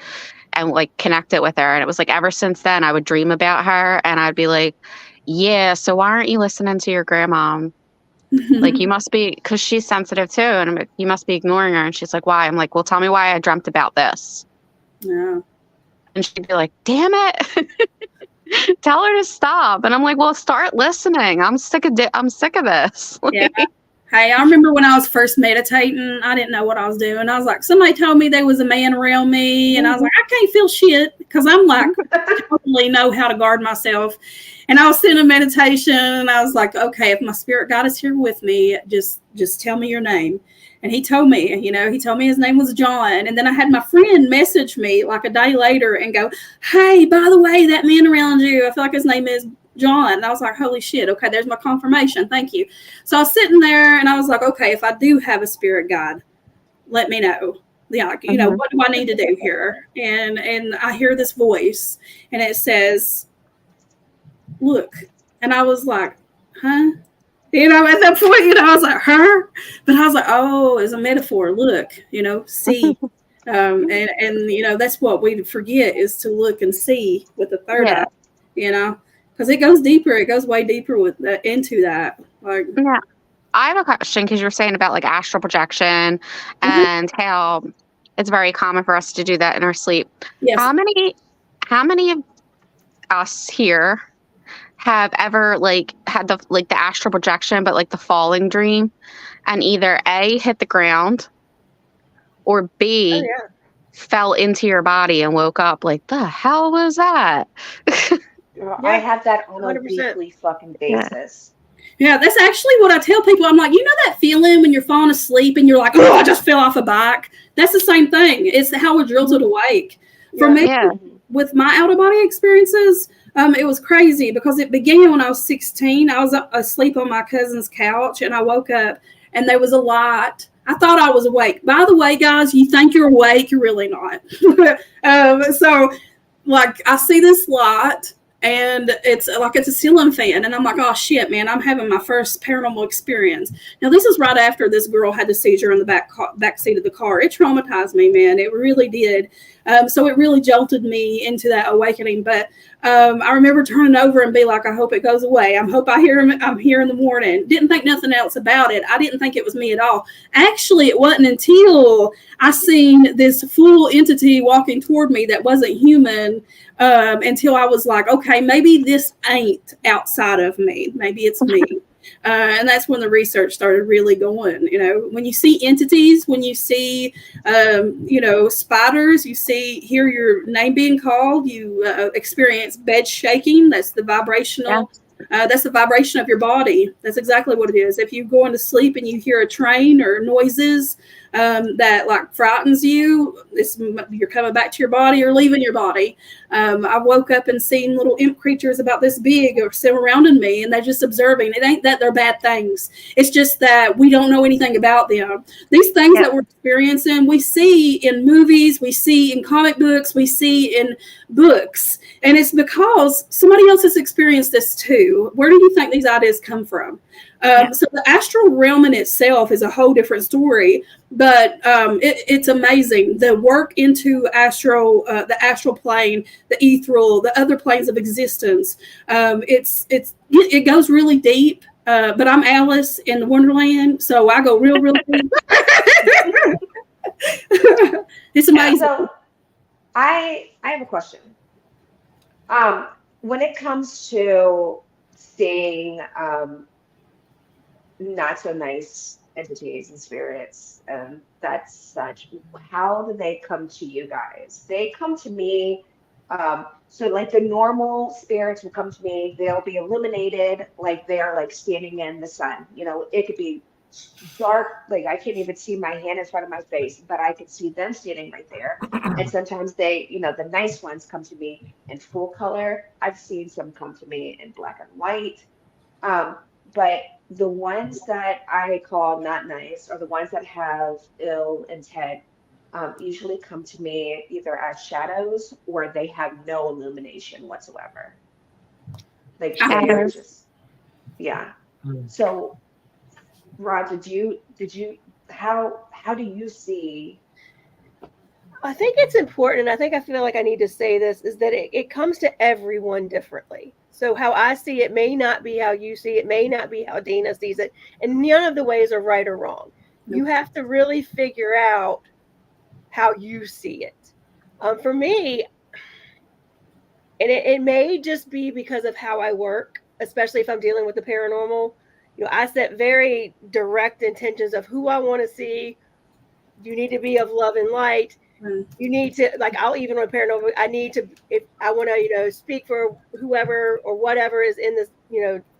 and like connect it with her. And it was like ever since then I would dream about her and I'd be like, yeah, so why aren't you listening to your grandmom? Like you must be, because she's sensitive too, and I'm like, you must be ignoring her. And she's like, why? I'm like, well, tell me why I dreamt about this. Yeah. And she'd be like, damn it. Tell her to stop. And I'm like, well, start listening. I'm sick of this. Yeah. Hey, I remember when I was first meditating, I didn't know what I was doing. I was like, somebody told me there was a man around me, and I was like, I can't feel shit because I'm like, I totally know how to guard myself. And I was sitting in meditation, and I was like, okay, if my spirit guide is here with me, just tell me your name. And he told me, he told me his name was John. And then I had my friend message me like a day later and go, hey, by the way, that man around you, I feel like his name is John. And I was like, holy shit. Okay, there's my confirmation. Thank you. So I was sitting there and I was like, okay, if I do have a spirit guide, let me know. Yeah, what do I need to do here? And I hear this voice and it says, look. And I was like, huh? At that point, I was like, her. But I was like, oh, it's a metaphor. Look, see. And that's what we forget is to look and see with the third eye, because it goes deeper. It goes way deeper with into that. Like, yeah. I have a question because you're saying about like astral projection and how it's very common for us to do that in our sleep. Yes. How many of us here have ever like had the astral projection, but like the falling dream, and either A, hit the ground, or B, fell into your body and woke up like, the hell was that? I have that on 100%. A weekly fucking basis. Yeah, that's actually what I tell people. I'm like, that feeling when you're falling asleep and you're like, oh, I just fell off a bike. That's the same thing. It's how we're drilled to awake. For me, with my out-of-body experiences, it was crazy because it began when I was 16. I was asleep on my cousin's couch and I woke up and there was a light. I thought I was awake. By the way, guys, you think you're awake, you're really not. So like I see this light and it's a ceiling fan. And I'm like, oh shit, man, I'm having my first paranormal experience. Now this is right after this girl had the seizure in the back seat of the car. It traumatized me, man. It really did. So it really jolted me into that awakening. But I remember turning over and be like, I hope it goes away. I'm here in the morning. Didn't think nothing else about it. I didn't think it was me at all. Actually, it wasn't until I seen this full entity walking toward me that wasn't human until I was like, okay, maybe this ain't outside of me. Maybe it's me. And that's when the research started really going. When you see entities, when you see, spiders, hear your name being called, you experience bed shaking. That's the vibrational. That's the vibration of your body. That's exactly what it is. If you go into sleep and you hear a train or noises that like frightens you, you're coming back to your body or leaving your body. I woke up and seen little imp creatures about this big or surrounding me, and they're just observing. It ain't that they're bad things. It's just that we don't know anything about them. These things that we're experiencing, we see in movies, we see in comic books, we see in books, and it's because somebody else has experienced this too. Where do you think these ideas come from? So the astral realm in itself is a whole different story, but it's amazing. The work into the astral plane, the ethereal, the other planes of existence. It goes really deep. But I'm Alice in the Wonderland, so I go real deep. It's amazing. So I have a question. When it comes to seeing not so nice entities and spirits, that's such, how do they come to you guys? They come to me, so like the normal spirits will come to me, they'll be illuminated, like they're like standing in the sun. It could be dark, like I can't even see my hand in front of my face, but I could see them standing right there. And sometimes they, the nice ones come to me in full color. I've seen some come to me in black and white. But the ones that I call not nice, or the ones that have ill intent, usually come to me either as shadows or they have no illumination whatsoever. Like they're just, yeah. So, Rod, how do you see? I think it's important, and I feel like I need to say this, is that it comes to everyone differently. So how I see it may not be how you see it, may not be how Dina sees it, and none of the ways are right or wrong. You have to really figure out how you see it. For me, And it may just be because of how I work, especially if I'm dealing with the paranormal. I set very direct intentions of who I want to see. You need to be of love and light. You need to, like, I'll even with paranormal, I need to, if I want to, speak for whoever or whatever is in this,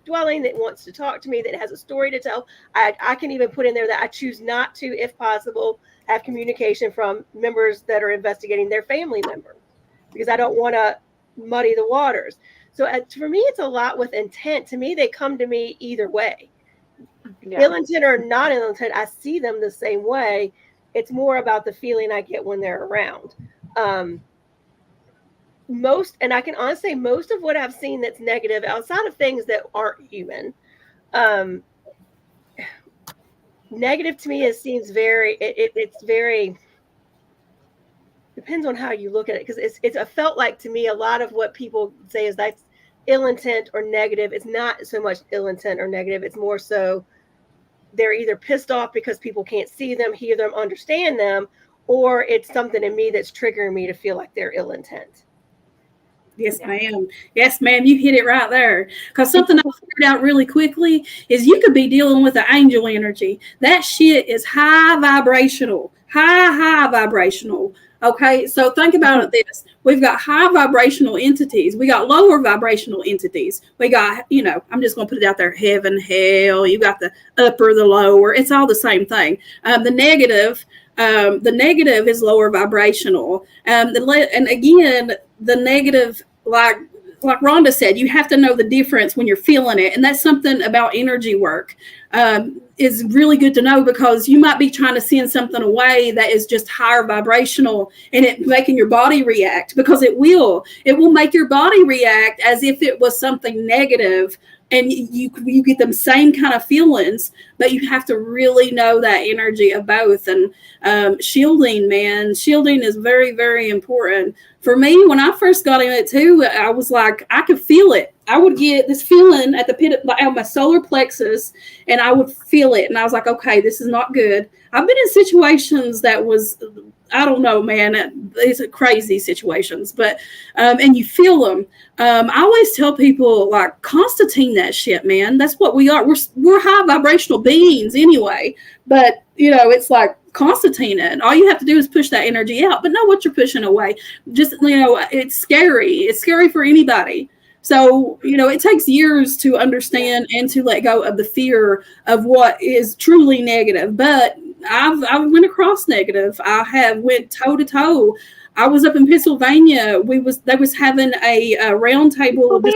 dwelling that wants to talk to me, that has a story to tell. I can even put in there that I choose not to, if possible, have communication from members that are investigating their family member, because I don't want to muddy the waters. So for me, it's a lot with intent. To me, they come to me either way. Yeah. Ill intent or not ill intent, I see them the same way. It's more about the feeling I get when they're around. And I can honestly say most of what I've seen that's negative, outside of things that aren't human, negative to me, seems very, it's very, depends on how you look at it. Because it felt like to me, a lot of what people say is that's ill intent or negative. It's not so much ill intent or negative. It's more so they're either pissed off because people can't see them, hear them, understand them, or it's something in me that's triggering me to feel like they're ill intent. Yes, ma'am. Yes, ma'am. You hit it right there. Because something I figured out really quickly is you could be dealing with the angel energy. That shit is high vibrational. High vibrational. Okay, so think about this. We've got high vibrational entities. We got lower vibrational entities. We got, I'm just going to put it out there, heaven, hell. You got the upper, the lower. It's all the same thing. The negative is lower vibrational. And again, the negative, like Rhonda said, you have to know the difference when you're feeling it. And that's something about energy work. Is really good to know, because you might be trying to send something away that is just higher vibrational, and it making your body react, because it will make your body react as if it was something negative, and you get them same kind of feelings, but you have to really know that energy of both. And shielding is very, very important. For me, when I first got in it too, I was like, I could feel it. I would get this feeling at the pit of my solar plexus, and I would feel it. And I was like, okay, this is not good. I've been in situations that was, I don't know, man, these are crazy situations, but, and you feel them. I always tell people, like, Constantine that shit, man. That's what we are. We're high vibrational beings anyway, but it's like Constantine it. All you have to do is push that energy out, but know what you're pushing away. Just, it's scary. It's scary for anybody. So, it takes years to understand and to let go of the fear of what is truly negative. But I've went across negative. I have went toe to toe. I was up in Pennsylvania. They was having a round table. They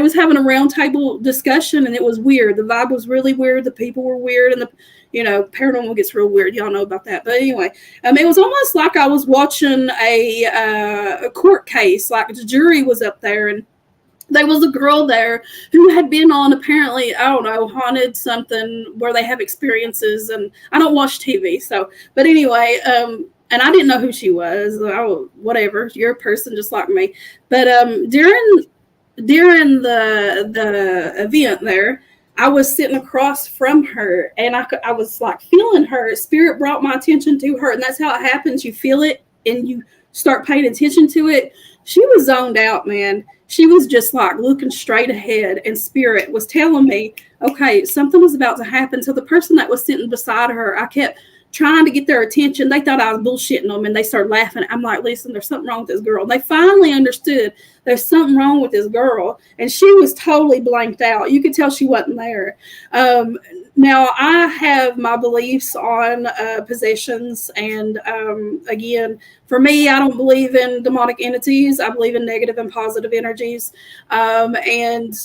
was having a round table discussion, and it was weird. The vibe was really weird. The people were weird, and the paranormal gets real weird. Y'all know about that. But anyway, it was almost like I was watching a court case. Like the jury was up there, and there was a girl there who had been on, apparently, I don't know, haunted something where they have experiences. And I don't watch TV, but anyway, and I didn't know who she was. Oh, whatever, you're a person just like me. But during the event there, I was sitting across from her, and I was like feeling her. Spirit brought my attention to her, and that's how it happens. You feel it, and you start paying attention to it. She was zoned out, man. She was just like looking straight ahead, and Spirit was telling me, okay, something was about to happen. So the person that was sitting beside her, I kept trying to get their attention. They thought I was bullshitting them, and they started laughing. I'm like, listen, there's something wrong with this girl. And they finally understood there's something wrong with this girl, and she was totally blanked out. You could tell she wasn't there. Now, I have my beliefs on possessions, and again, for me, I don't believe in demonic entities. I believe in negative and positive energies. And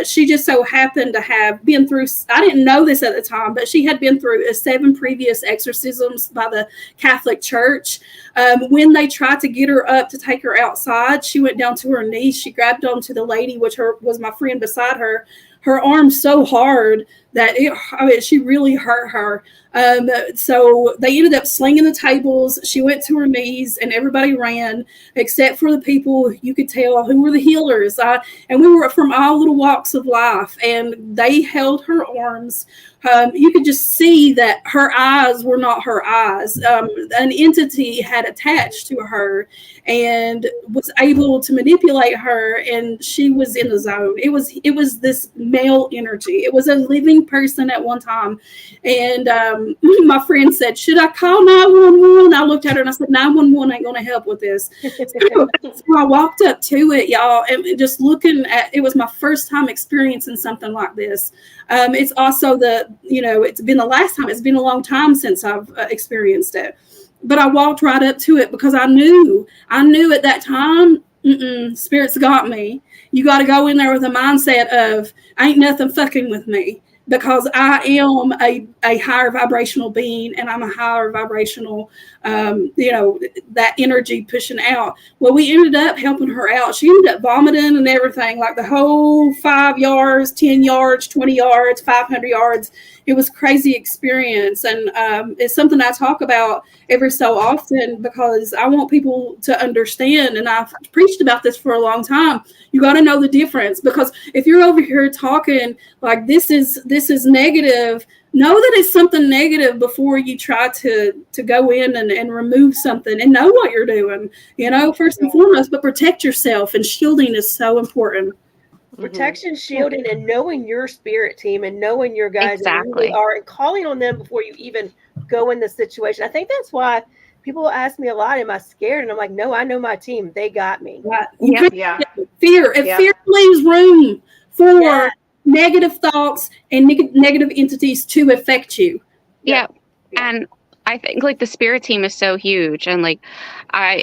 she just so happened to have been through, I didn't know this at the time, but she had been through 7 previous exorcisms by the Catholic Church. When they tried to get her up to take her outside, she went down to her knees. She grabbed onto the lady, which was my friend beside her. her arm so hard that she really hurt her. So they ended up slinging the tables. She went to her knees, and everybody ran except for the people you could tell who were the healers. And we were from all little walks of life, and they held her arms. You could just see that her eyes were not her eyes. An entity had attached to her and was able to manipulate her, and she was in the zone. It was this male energy. It was a living person at one time. And my friend said, "Should I call 911?" I looked at her and I said, 911 ain't going to help with this. So I walked up to it, y'all, and just looking at it was my first time experiencing something like this. It's also it's been the last time. It's been a long time since I've experienced it. But I walked right up to it because I knew at that time, spirits got me. You got to go in there with a mindset of, ain't nothing fucking with me, because I am a higher vibrational being, and I'm a higher vibrational, that energy pushing out. Well, we ended up helping her out. She ended up vomiting and everything, like the whole 5 yards, 10 yards, 20 yards, 500 yards. It was crazy experience. And it's something I talk about every so often because I want people to understand. And I've preached about this for a long time. You got to know the difference, because if you're over here talking like this is negative, know that it's something negative before you try to go in and remove something, and know what you're doing, first and foremost. But protect yourself, and shielding is so important. Protection, shielding, and knowing your spirit team and knowing your guys and who they are, and calling on them before you even go in the situation. I think that's why people ask me a lot, am I scared? And I'm like, no, I know my team. They got me. Right. Yeah. Fear. If fear leaves room for negative thoughts and negative entities to affect you. Yeah. And I think like the spirit team is so huge, and like I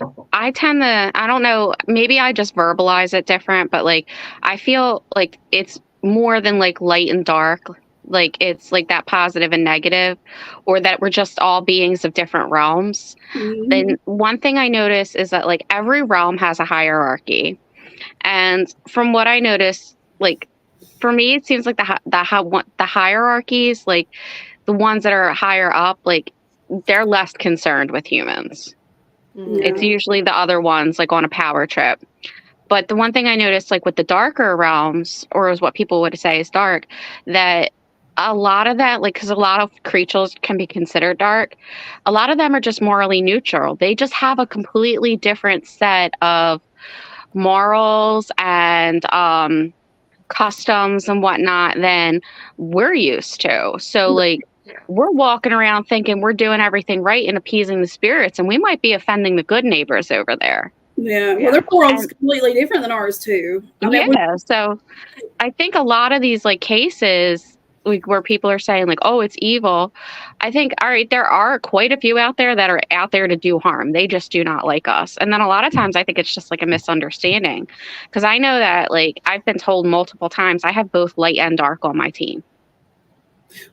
tend to, I don't know, maybe I just verbalize it different, but like I feel like it's more than like light and dark. Like it's like that positive and negative, or that we're just all beings of different realms. Mm-hmm. Then one thing I notice is that like every realm has a hierarchy. And from what I notice, like for me, it seems like the hierarchies, like the ones that are higher up, like they're less concerned with humans. Mm-hmm. It's usually the other ones like on a power trip. But the one thing I noticed, like with the darker realms, or is what people would say is dark, that a lot of that, like, because a lot of creatures can be considered dark, a lot of them are just morally neutral. They just have a completely different set of morals and customs and whatnot than we're used to. So like we're walking around thinking we're doing everything right and appeasing the spirits, and we might be offending the good neighbors over there. Yeah, well, their world's completely different than ours too. So I think a lot of these like cases like where people are saying like, oh, it's evil. I think, all right, there are quite a few out there that are out there to do harm. They just do not like us. And then a lot of times I think it's just like a misunderstanding, because I know that like I've been told multiple times I have both light and dark on my team.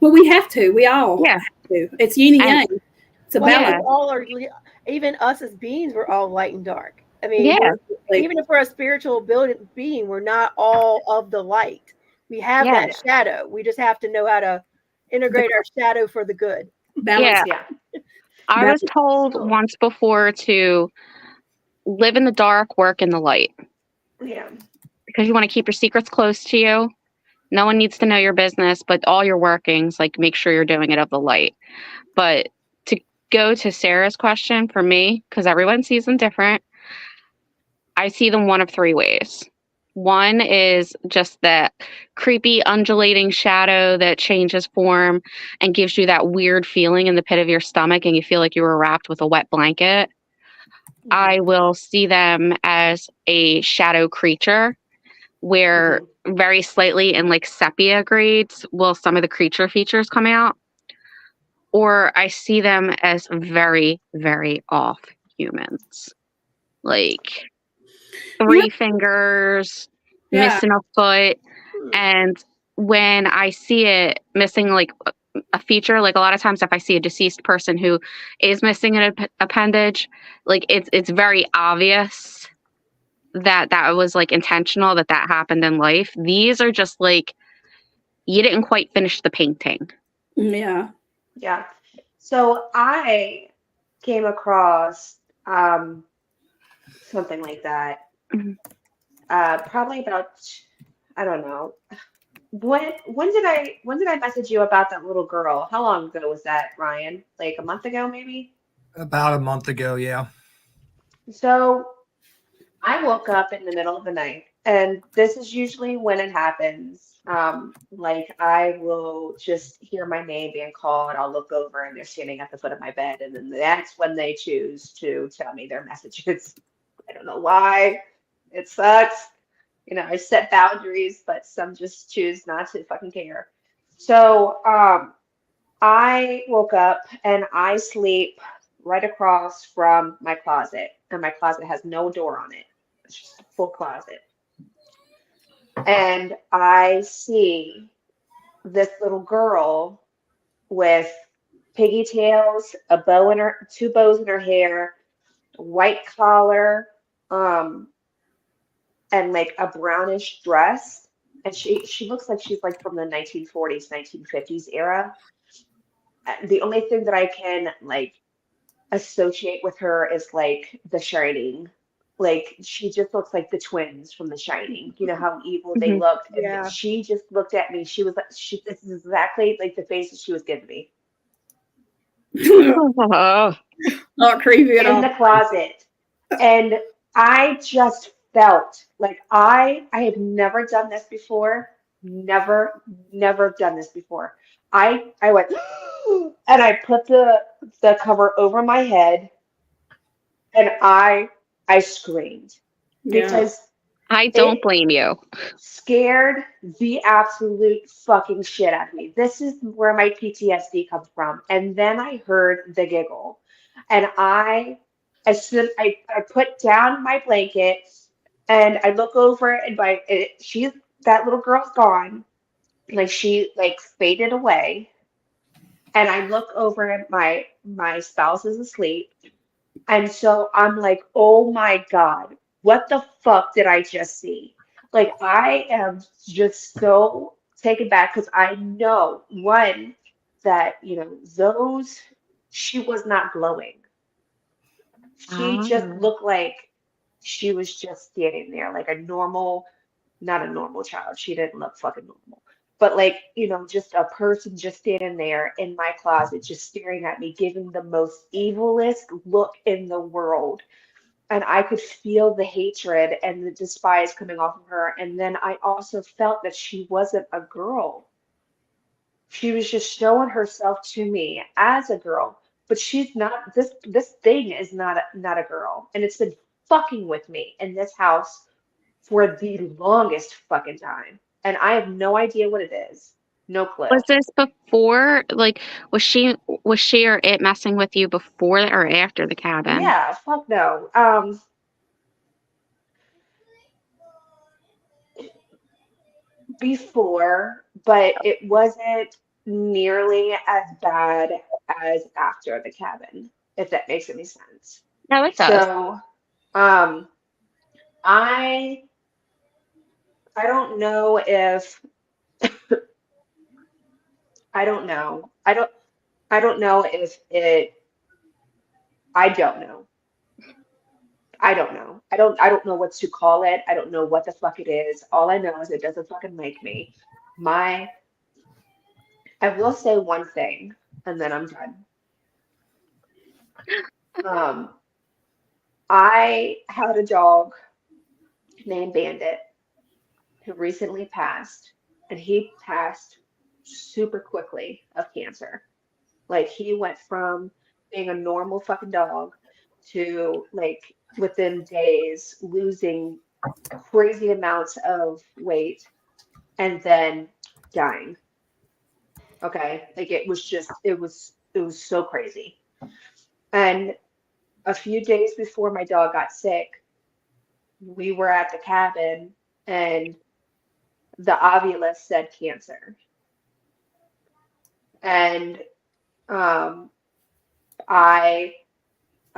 Well, we have to. We all have to. It's yin and yang. It's about all are, even us as beings, we're all light and dark. I mean, even if we're a spiritual being, we're not all of the light. We have that shadow. We just have to know how to integrate our shadow for the good. Balance. I was told once before to live in the dark, work in the light. Yeah. Because you want to keep your secrets close to you. No one needs to know your business, but all your workings, like make sure you're doing it of the light. But to go to Sarah's question for me, because everyone sees them different, I see them one of three ways. One is just that creepy undulating shadow that changes form and gives you that weird feeling in the pit of your stomach, and you feel like you were wrapped with a wet blanket. Mm-hmm. I will see them as a shadow creature, where very slightly in like sepia grades will some of the creature features come out. Or I see them as very, very off humans. Like 3 fingers, missing a foot. And when I see it missing like a feature, like a lot of times if I see a deceased person who is missing an appendage, like it's very obvious that was like intentional, that happened in life. These are just like you didn't quite finish the painting. Yeah. Yeah. So I came across something like that. Mhm. Probably about, I don't know. When did I message you about that little girl? How long ago was that, Ryan? Like a month ago, maybe? About a month ago, yeah. So I woke up in the middle of the night, and this is usually when it happens. Like I will just hear my name being called. I'll look over, and they're standing at the foot of my bed, and then that's when they choose to tell me their messages. I don't know why. It sucks. I set boundaries, but some just choose not to fucking care. So, I woke up and I sleep right across from my closet, and my closet has no door on it. It's just a full closet. And I see this little girl with pigtails, two bows in her hair, white collar, um, and like a brownish dress. And she looks like she's like from the 1940s, 1950s era. The only thing that I can like associate with her is like The Shining. Like she just looks like the twins from The Shining. You know how evil they Mhm. looked, and Yeah. she just looked at me. She was like, this is exactly like the face that she was giving me Oh, Not creepy at in all. the closet. And I just felt like I have never done this before. Never done this before. I went and I put the cover over my head, and I screamed Yeah. because I don't it blame you. scared the absolute fucking shit out of me. This is where my PTSD comes from. And then I heard the giggle. And as soon I put down my blanket and I look over and that little girl's gone. Like she like faded away. And I look over and my spouse is asleep. And so I'm like, oh my God, what the fuck did I just see? Like, I am just so taken back because I know, one, that, she was not glowing. She Ah. just looked like she was just standing there, like not a normal child. She didn't look fucking normal. But like, just a person just standing there in my closet, just staring at me, giving the most evilest look in the world. And I could feel the hatred and the despise coming off of her. And then I also felt that she wasn't a girl. She was just showing herself to me as a girl. But she's not, this thing is not a girl. And it's been fucking with me in this house for the longest fucking time. And I have no idea what it is. No clue. Was this before, like, was she or it messing with you before or after the cabin? Yeah, fuck no. Before, but it wasn't nearly as bad as after the cabin, if that makes any sense. No, it does. So, um, I I don't know if I don't know. I don't know if it I don't know. I don't know. I don't know what to call it. I don't know what the fuck it is. All I know is it doesn't fucking like me. My I will say one thing and then I'm done. Um, I had a dog named Bandit who recently passed, and he passed super quickly of cancer. Like he went from being a normal fucking dog to like within days losing crazy amounts of weight and then dying. Okay. Like it was so crazy. And a few days before my dog got sick, we were at the cabin and the ovulus said cancer. And um, I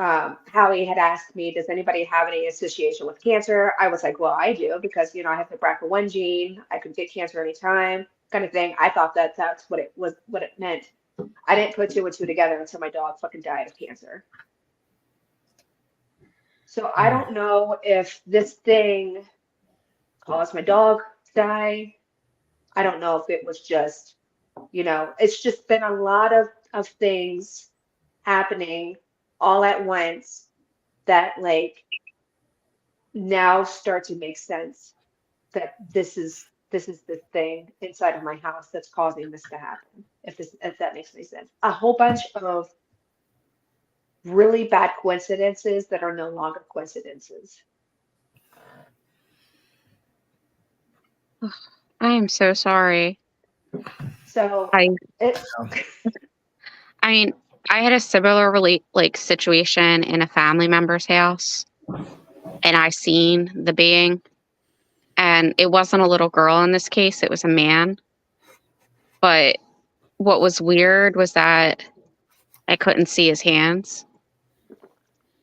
Howie had asked me, does anybody have any association with cancer? I was like, well, I do, because, I have the BRCA1 gene. I could get cancer anytime, kind of thing. I thought that that's what it was, what it meant. I didn't put two and two together until my dog fucking died of cancer. So I don't know if this thing caused my dog to die. I don't know if it was just, it's just been a lot of things happening all at once that like now start to make sense that this is the thing inside of my house that's causing this to happen. If that makes any sense. A whole bunch of really bad coincidences that are no longer coincidences. I am so sorry. So I mean, I had a similar situation in a family member's house, and I seen the being, and it wasn't a little girl in this case, it was a man. But what was weird was that I couldn't see his hands.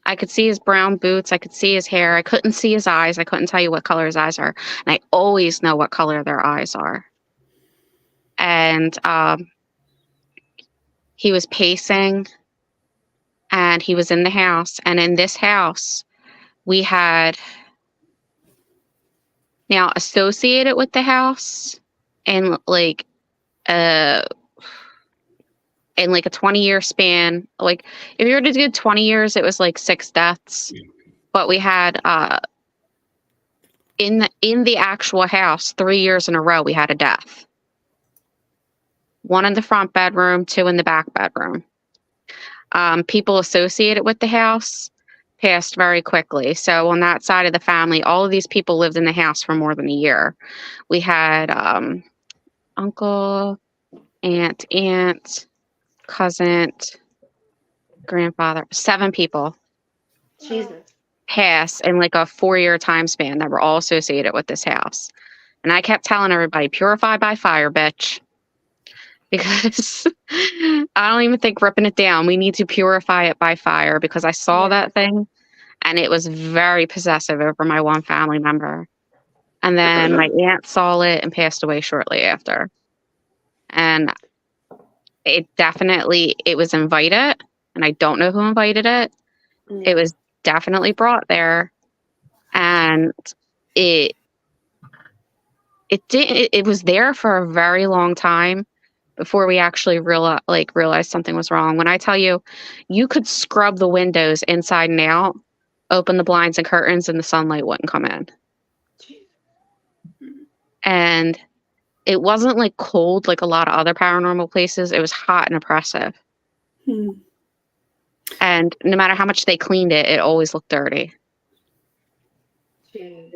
I could see his brown boots, I could see his hair, I couldn't see his eyes, I couldn't tell you what color his eyes are, and I always know what color their eyes are. And he was pacing, and he was in the house. And in this house, we had now associated with the house and like in like a 20-year span. Like if you were to do 20 years, it was like 6 deaths. But we had in the actual house, 3 years in a row, we had a death. 1 in the front bedroom, 2 in the back bedroom. People associated with the house passed very quickly. So on that side of the family, all of these people lived in the house for more than a year. We had uncle, aunt, cousin, grandfather, 7 people Jesus. pass in like a 4-year time span that were all associated with this house. And I kept telling everybody, purify by fire, bitch. Because I don't even think ripping it down. We need to purify it by fire, because I saw that thing and it was very possessive over my one family member. And then my aunt saw it and passed away shortly after. And it was invited, and I don't know who invited it. It was definitely brought there, and it was there for a very long time before we actually realized something was wrong. When I tell you, you could scrub the windows inside and out, open the blinds and curtains, and the sunlight wouldn't come in. And it wasn't like cold like a lot of other paranormal places. It was hot and oppressive. And no matter how much they cleaned it, it always looked dirty. Jeez.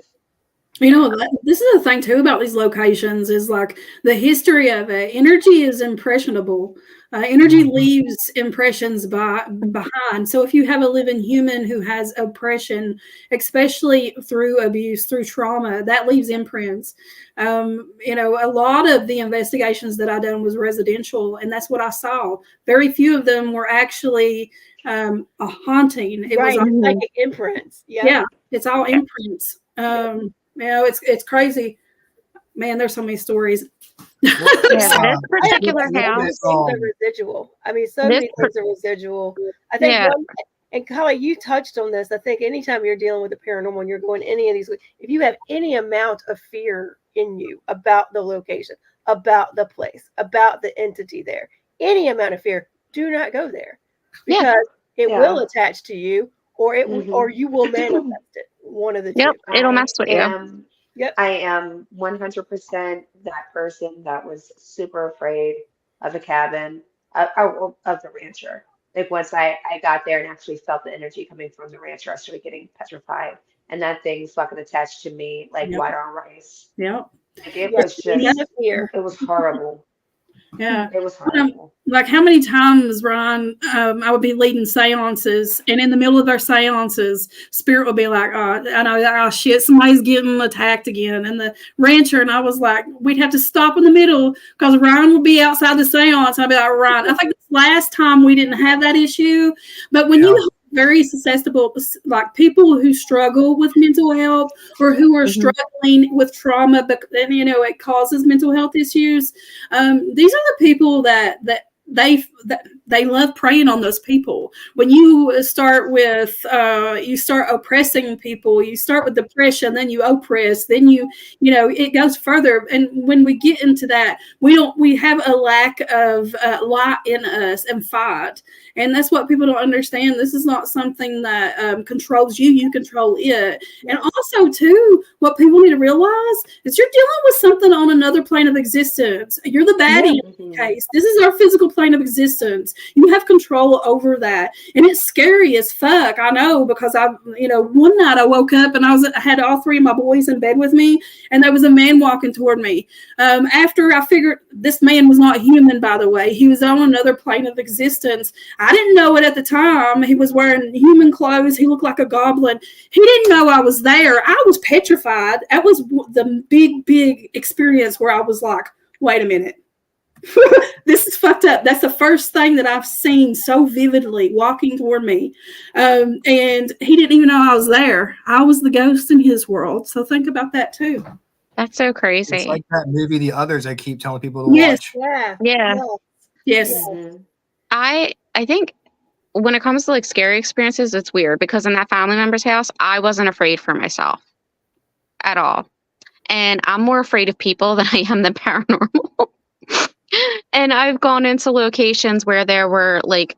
This is the thing too about these locations is like the history of it. Energy is impressionable. Energy leaves impressions behind. So if you have a living human who has oppression, especially through abuse, through trauma, that leaves imprints. A lot of the investigations that I done was residential, and that's what I saw. Very few of them were actually a haunting. It was like imprints. Yeah, it's all imprints. It's crazy. Man, there's so many stories. This particular house, things are residual. I mean, so many things are residual. I think, and Kali, you touched on this. I think anytime you're dealing with the paranormal and you're going any of these, if you have any amount of fear in you about the location, about the place, about the entity there, any amount of fear, do not go there, because it will attach to you, or or you will manifest it. One of the two. It'll mess with you. Yep. I am 100% that person that was super afraid of the cabin, of the rancher. Like once I got there and actually felt the energy coming from the rancher, I started getting petrified, and that thing fucking attached to me like water on rice. Yep. Like it was just, it was horrible. Yeah. It was horrible. Like how many times, Ron, I would be leading seances, and in the middle of our seances, spirit would be like, oh shit, somebody's getting attacked again. And the rancher, and I was like, we'd have to stop in the middle because Ryan would be outside the seance. I'd be like, Ryan, I think this last time we didn't have that issue. But when you very susceptible, like people who struggle with mental health or who are struggling with trauma, but then it causes mental health issues. These are the people that they love preying on those people. When you start with you start oppressing people, you start with depression, then you oppress, then it goes further. And when we get into that, we have a lack of light in us and fight. And that's what people don't understand. This is not something that controls you. You control it. And also, too, what people need to realize is you're dealing with something on another plane of existence. You're the baddie in this case. This is our physical plane of existence. You have control over that. And it's scary as fuck. I know, because one night I woke up and I had all three of my boys in bed with me, and there was a man walking toward me. After I figured this man was not human, by the way. He was on another plane of existence. I didn't know it at the time. He was wearing human clothes. He looked like a goblin. He didn't know I was there. I was petrified. That was the big experience where I was like, wait a minute. This is fucked up. That's the first thing that I've seen so vividly walking toward me. And he didn't even know I was there. I was the ghost in his world. So think about that too. That's so crazy. It's like that movie, The Others, I keep telling people to watch. Yeah. Yes. I think when it comes to like scary experiences, it's weird because in that family member's house, I wasn't afraid for myself at all. And I'm more afraid of people than I am the paranormal. And I've gone into locations where there were like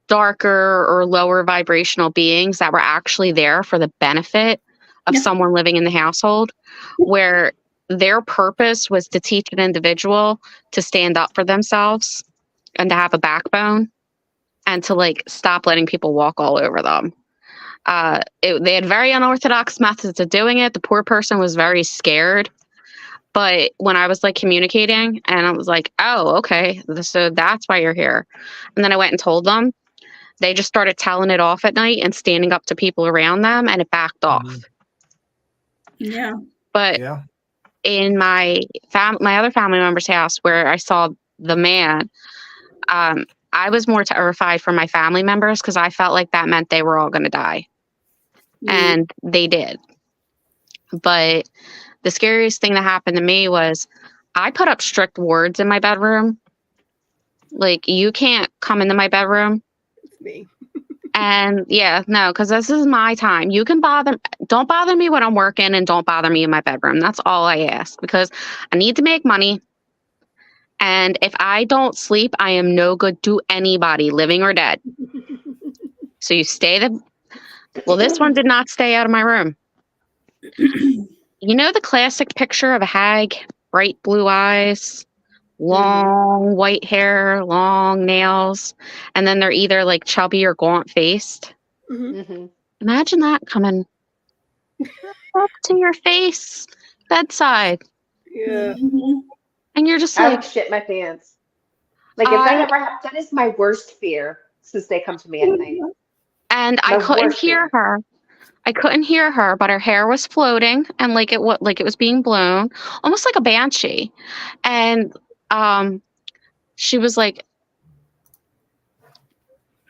darker or lower vibrational beings that were actually there for the benefit of someone living in the household, where their purpose was to teach an individual to stand up for themselves and to have a backbone and to like stop letting people walk all over them. They had very unorthodox methods of doing it. The poor person was very scared. But when I was like communicating and I was like, oh, okay, so that's why you're here. And then I went and told them, they just started telling it off at night and standing up to people around them, and it backed off. Yeah. But in my other family member's house where I saw the man, I was more terrified for my family members because I felt like that meant they were all going to die. And they did. But the scariest thing that happened to me was I put up strict words in my bedroom. Like, you can't come into my bedroom. It's me. And because this is my time. You can don't bother me when I'm working, and don't bother me in my bedroom. That's all I ask, because I need to make money. And if I don't sleep, I am no good to anybody, living or dead. So you this one did not stay out of my room. You know the classic picture of a hag, bright blue eyes, long white hair, long nails, and then they're either like chubby or gaunt faced. Imagine that coming up to your face, bedside. Yeah. And you're just I like, would shit my pants. Like, if that ever happens, that is my worst fear since they come to me at night. And I couldn't hear her. I couldn't hear her, but her hair was floating and like it was being blown, almost like a banshee. And she was like,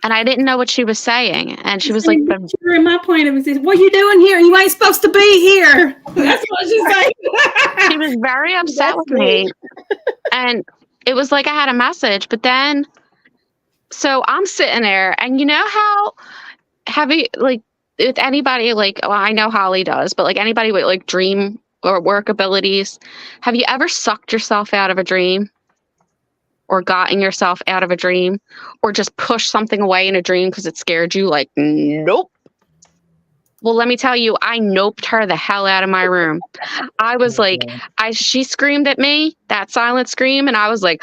and I didn't know what she was saying. And she was like, you're in my point of existence. What are you doing here? You ain't supposed to be here. That's what she's saying. She was very upset with me. And it was like I had a message, but then, so I'm sitting there, and you know how heavy, like, with anybody, like, well, I know Holly does, but like anybody with like dream or work abilities, have you ever sucked yourself out of a dream, or gotten yourself out of a dream, or just pushed something away in a dream because it scared you? Like, nope. Well, let me tell you, I noped her the hell out of my room. I was like, she screamed at me, that silent scream, and I was like,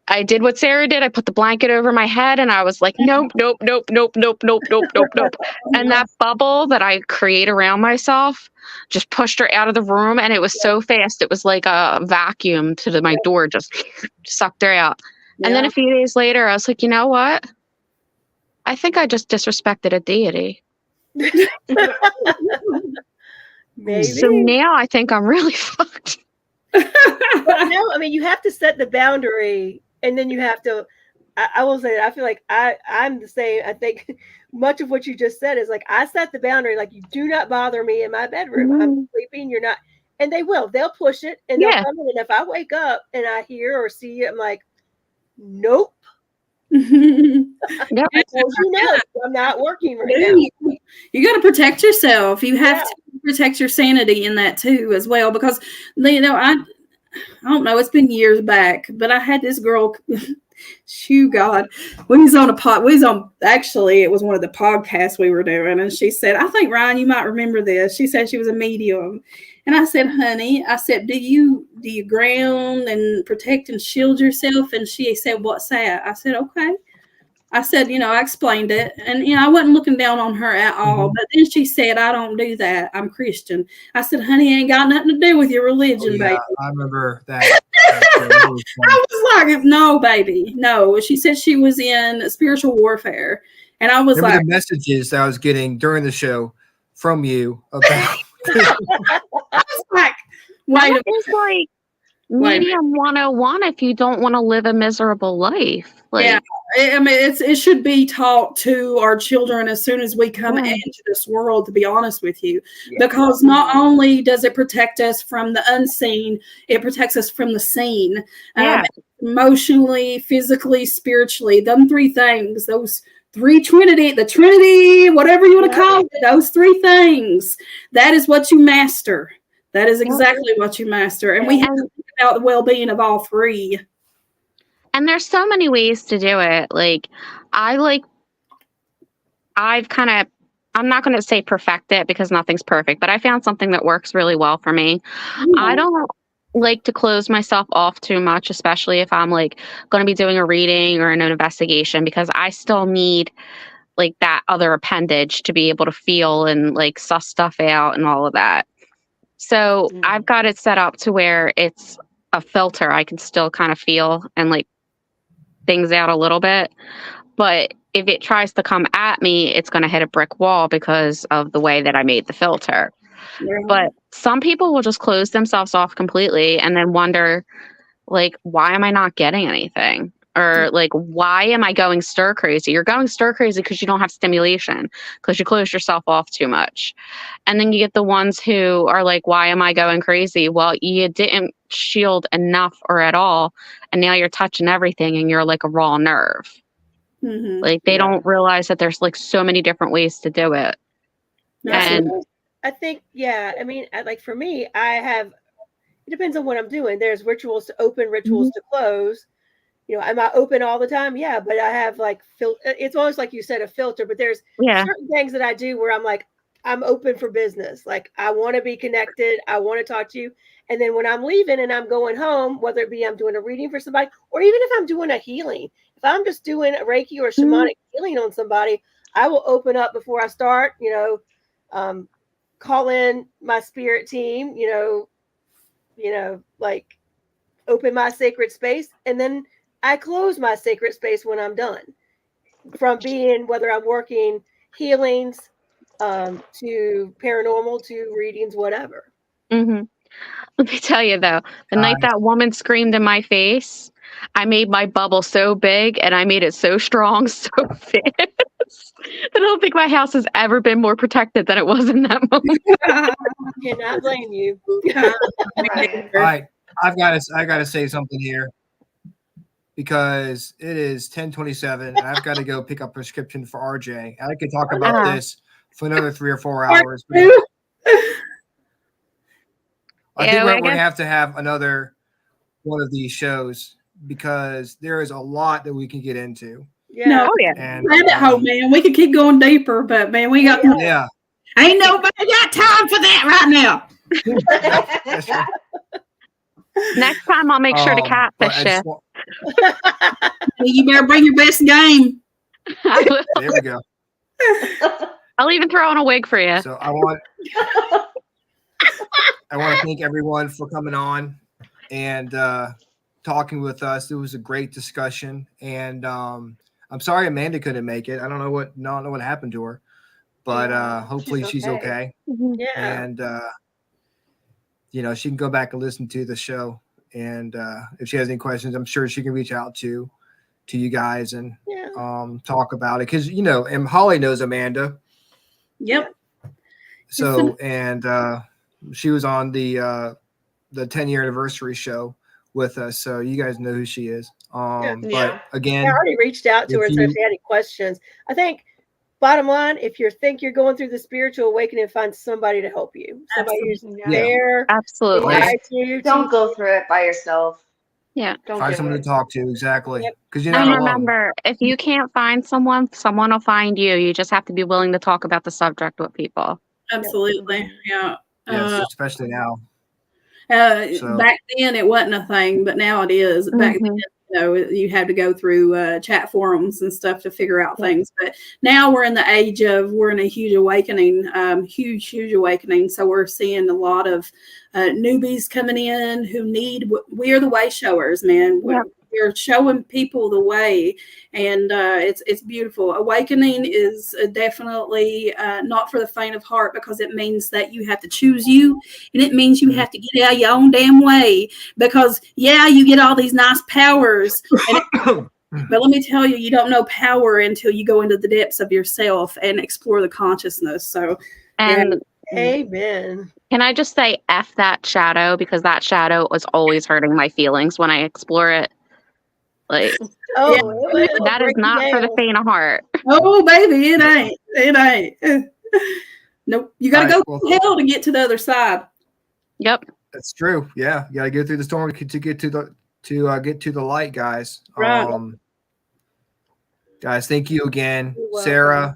I did what Sarah did. I put the blanket over my head, and I was like, nope, nope, nope, nope, nope, nope, nope, nope, nope. And that bubble that I create around myself just pushed her out of the room, and it was so fast. It was like a vacuum to my door, just sucked her out. And then a few days later, I was like, you know what? I think I just disrespected a deity. Maybe. So now I think I'm really fucked. But no, I mean, you have to set the boundary, and then you have to. I will say that I feel like I'm the same. I think much of what you just said is like, I set the boundary, like, you do not bother me in my bedroom. I'm sleeping. You're not. And they'll push it and they'll come in. And if I wake up and I hear or see it, I'm like, nope. Yep. I'm not working right now. You got to protect yourself. You have to protect your sanity in that too, as well, because I don't know. It's been years back, but I had this girl. God, actually, it was one of the podcasts we were doing, and she said, "I think Ryan, you might remember this." She said she was a medium, and I said, "Honey," I said, "Do you ground and protect and shield yourself?" And she said, "What's that?" I said, "Okay." I said, I explained it, and I wasn't looking down on her at all. But then she said, "I don't do that. I'm Christian." I said, "Honey, ain't got nothing to do with your religion, baby." I remember that. I was like, "No, baby, no." She said she was in spiritual warfare, and I was remember like, the messages that I was getting during the show from you about. I was like, wait. That is like medium 101 if you don't want to live a miserable life. Like, yeah, I mean, it should be taught to our children as soon as we come into this world, to be honest with you, because not only does it protect us from the unseen, it protects us from the seen, emotionally, physically, spiritually. Them three things, those three the Trinity, whatever you want to call it, those three things, that is what you master. That is exactly what you master. And we have to think about the well-being of all three. And there's so many ways to do it. Like, I'm not going to say perfect it because nothing's perfect, but I found something that works really well for me. I don't like to close myself off too much, especially if I'm like going to be doing a reading or an investigation, because I still need like that other appendage to be able to feel and like suss stuff out and all of that. So I've got it set up to where it's a filter. I can still kind of feel and like things out a little bit, but if it tries to come at me, it's going to hit a brick wall because of the way that I made the filter. But some people will just close themselves off completely and then wonder, like, why am I not getting anything? Or like, why am I going stir crazy? You're going stir crazy because you don't have stimulation, because you closed yourself off too much. And then you get the ones who are like, why am I going crazy? Well, you didn't shield enough or at all. And now you're touching everything and you're like a raw nerve. Like, they don't realize that there's like so many different ways to do it. And I think, I mean, like for me, it depends on what I'm doing. There's rituals to open, rituals to close. Am I open all the time? Yeah, but I have like it's almost like you said, a filter, but there's certain things that I do where I'm like, I'm open for business. Like, I want to be connected. I want to talk to you. And then when I'm leaving and I'm going home, whether it be I'm doing a reading for somebody, or even if I'm doing a healing, if I'm just doing a Reiki or shamanic healing on somebody, I will open up before I start, call in my spirit team, like open my sacred space. And then I close my sacred space when I'm done, from being, whether I'm working healings, to paranormal, to readings, whatever. Let me tell you though, the night that woman screamed in my face, I made my bubble so big and I made it so strong so fast. I don't think my house has ever been more protected than it was in that moment. I cannot blame you. All right, I gotta say something here, because it is 10:27 and I've got to go pick up a prescription for RJ. I could talk about this for another 3 or 4 hours. I think we're going to have another one of these shows, because there is a lot that we can get into. Yeah. And man, we could keep going deeper, but man, we got ain't nobody got time for that right now. Next time I'll make sure to catfish you. You better bring your best game. There we go. I'll even throw on a wig for you. So I want to thank everyone for coming on and talking with us. It was a great discussion, and I'm sorry Amanda couldn't make it. I don't know what happened to her, but hopefully she's okay. And she can go back and listen to the show, and if she has any questions, I'm sure she can reach out to to you guys and Yeah. talk about it because and Holly knows Amanda. Yep. So and she was on the 10-year anniversary show with us, so you guys know who she is. Yeah. But again, I already reached out to her, if so if you- she had any questions, I think bottom line, if you think you're going through the spiritual awakening, find somebody to help you. Somebody who's Yeah. there, Absolutely. Right. beside you. Don't go through it by yourself. Yeah. Don't find do someone to it. talk to, exactly, Yep. because you're not And alone. remember, if you can't find someone will find you. You just have to be willing to talk about the subject with people. Absolutely. Yeah. Yes, especially now. So- Back then it wasn't a thing, but now it is. Back then, you had to go through chat forums and stuff to figure out things. But now we're in the age of we're in a huge awakening, huge awakening. So we're seeing a lot of newbies coming in who need. We are the way showers, man. We're showing people the way, and it's beautiful. Awakening is definitely not for the faint of heart because it means that you have to choose you, and it means you have to get out of your own damn way. Because you get all these nice powers, but let me tell you, you don't know power until you go into the depths of yourself and explore the consciousness. So, And Amen. can I just say F that shadow, because that shadow was always hurting my feelings when I explore it. Like, that is not for the faint of heart. Oh, baby, it ain't. It ain't. Nope. You got to go through hell to get to the other side. Yep. That's true. Yeah, you got to go through the storm to get to the light, guys. Right. Guys, thank you again, You're welcome. Sarah.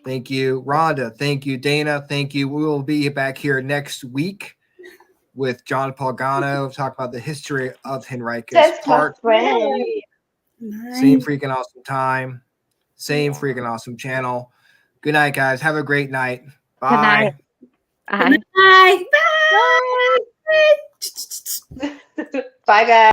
Thank you, Rhonda. Thank you, Dana. Thank you. We will be back here next week with John Pagano, talk about the history of Henricus. That's my friend. Same freaking awesome time. Same freaking awesome channel. Good night, guys. Have a great night. Bye. Good night. Bye. Bye, guys.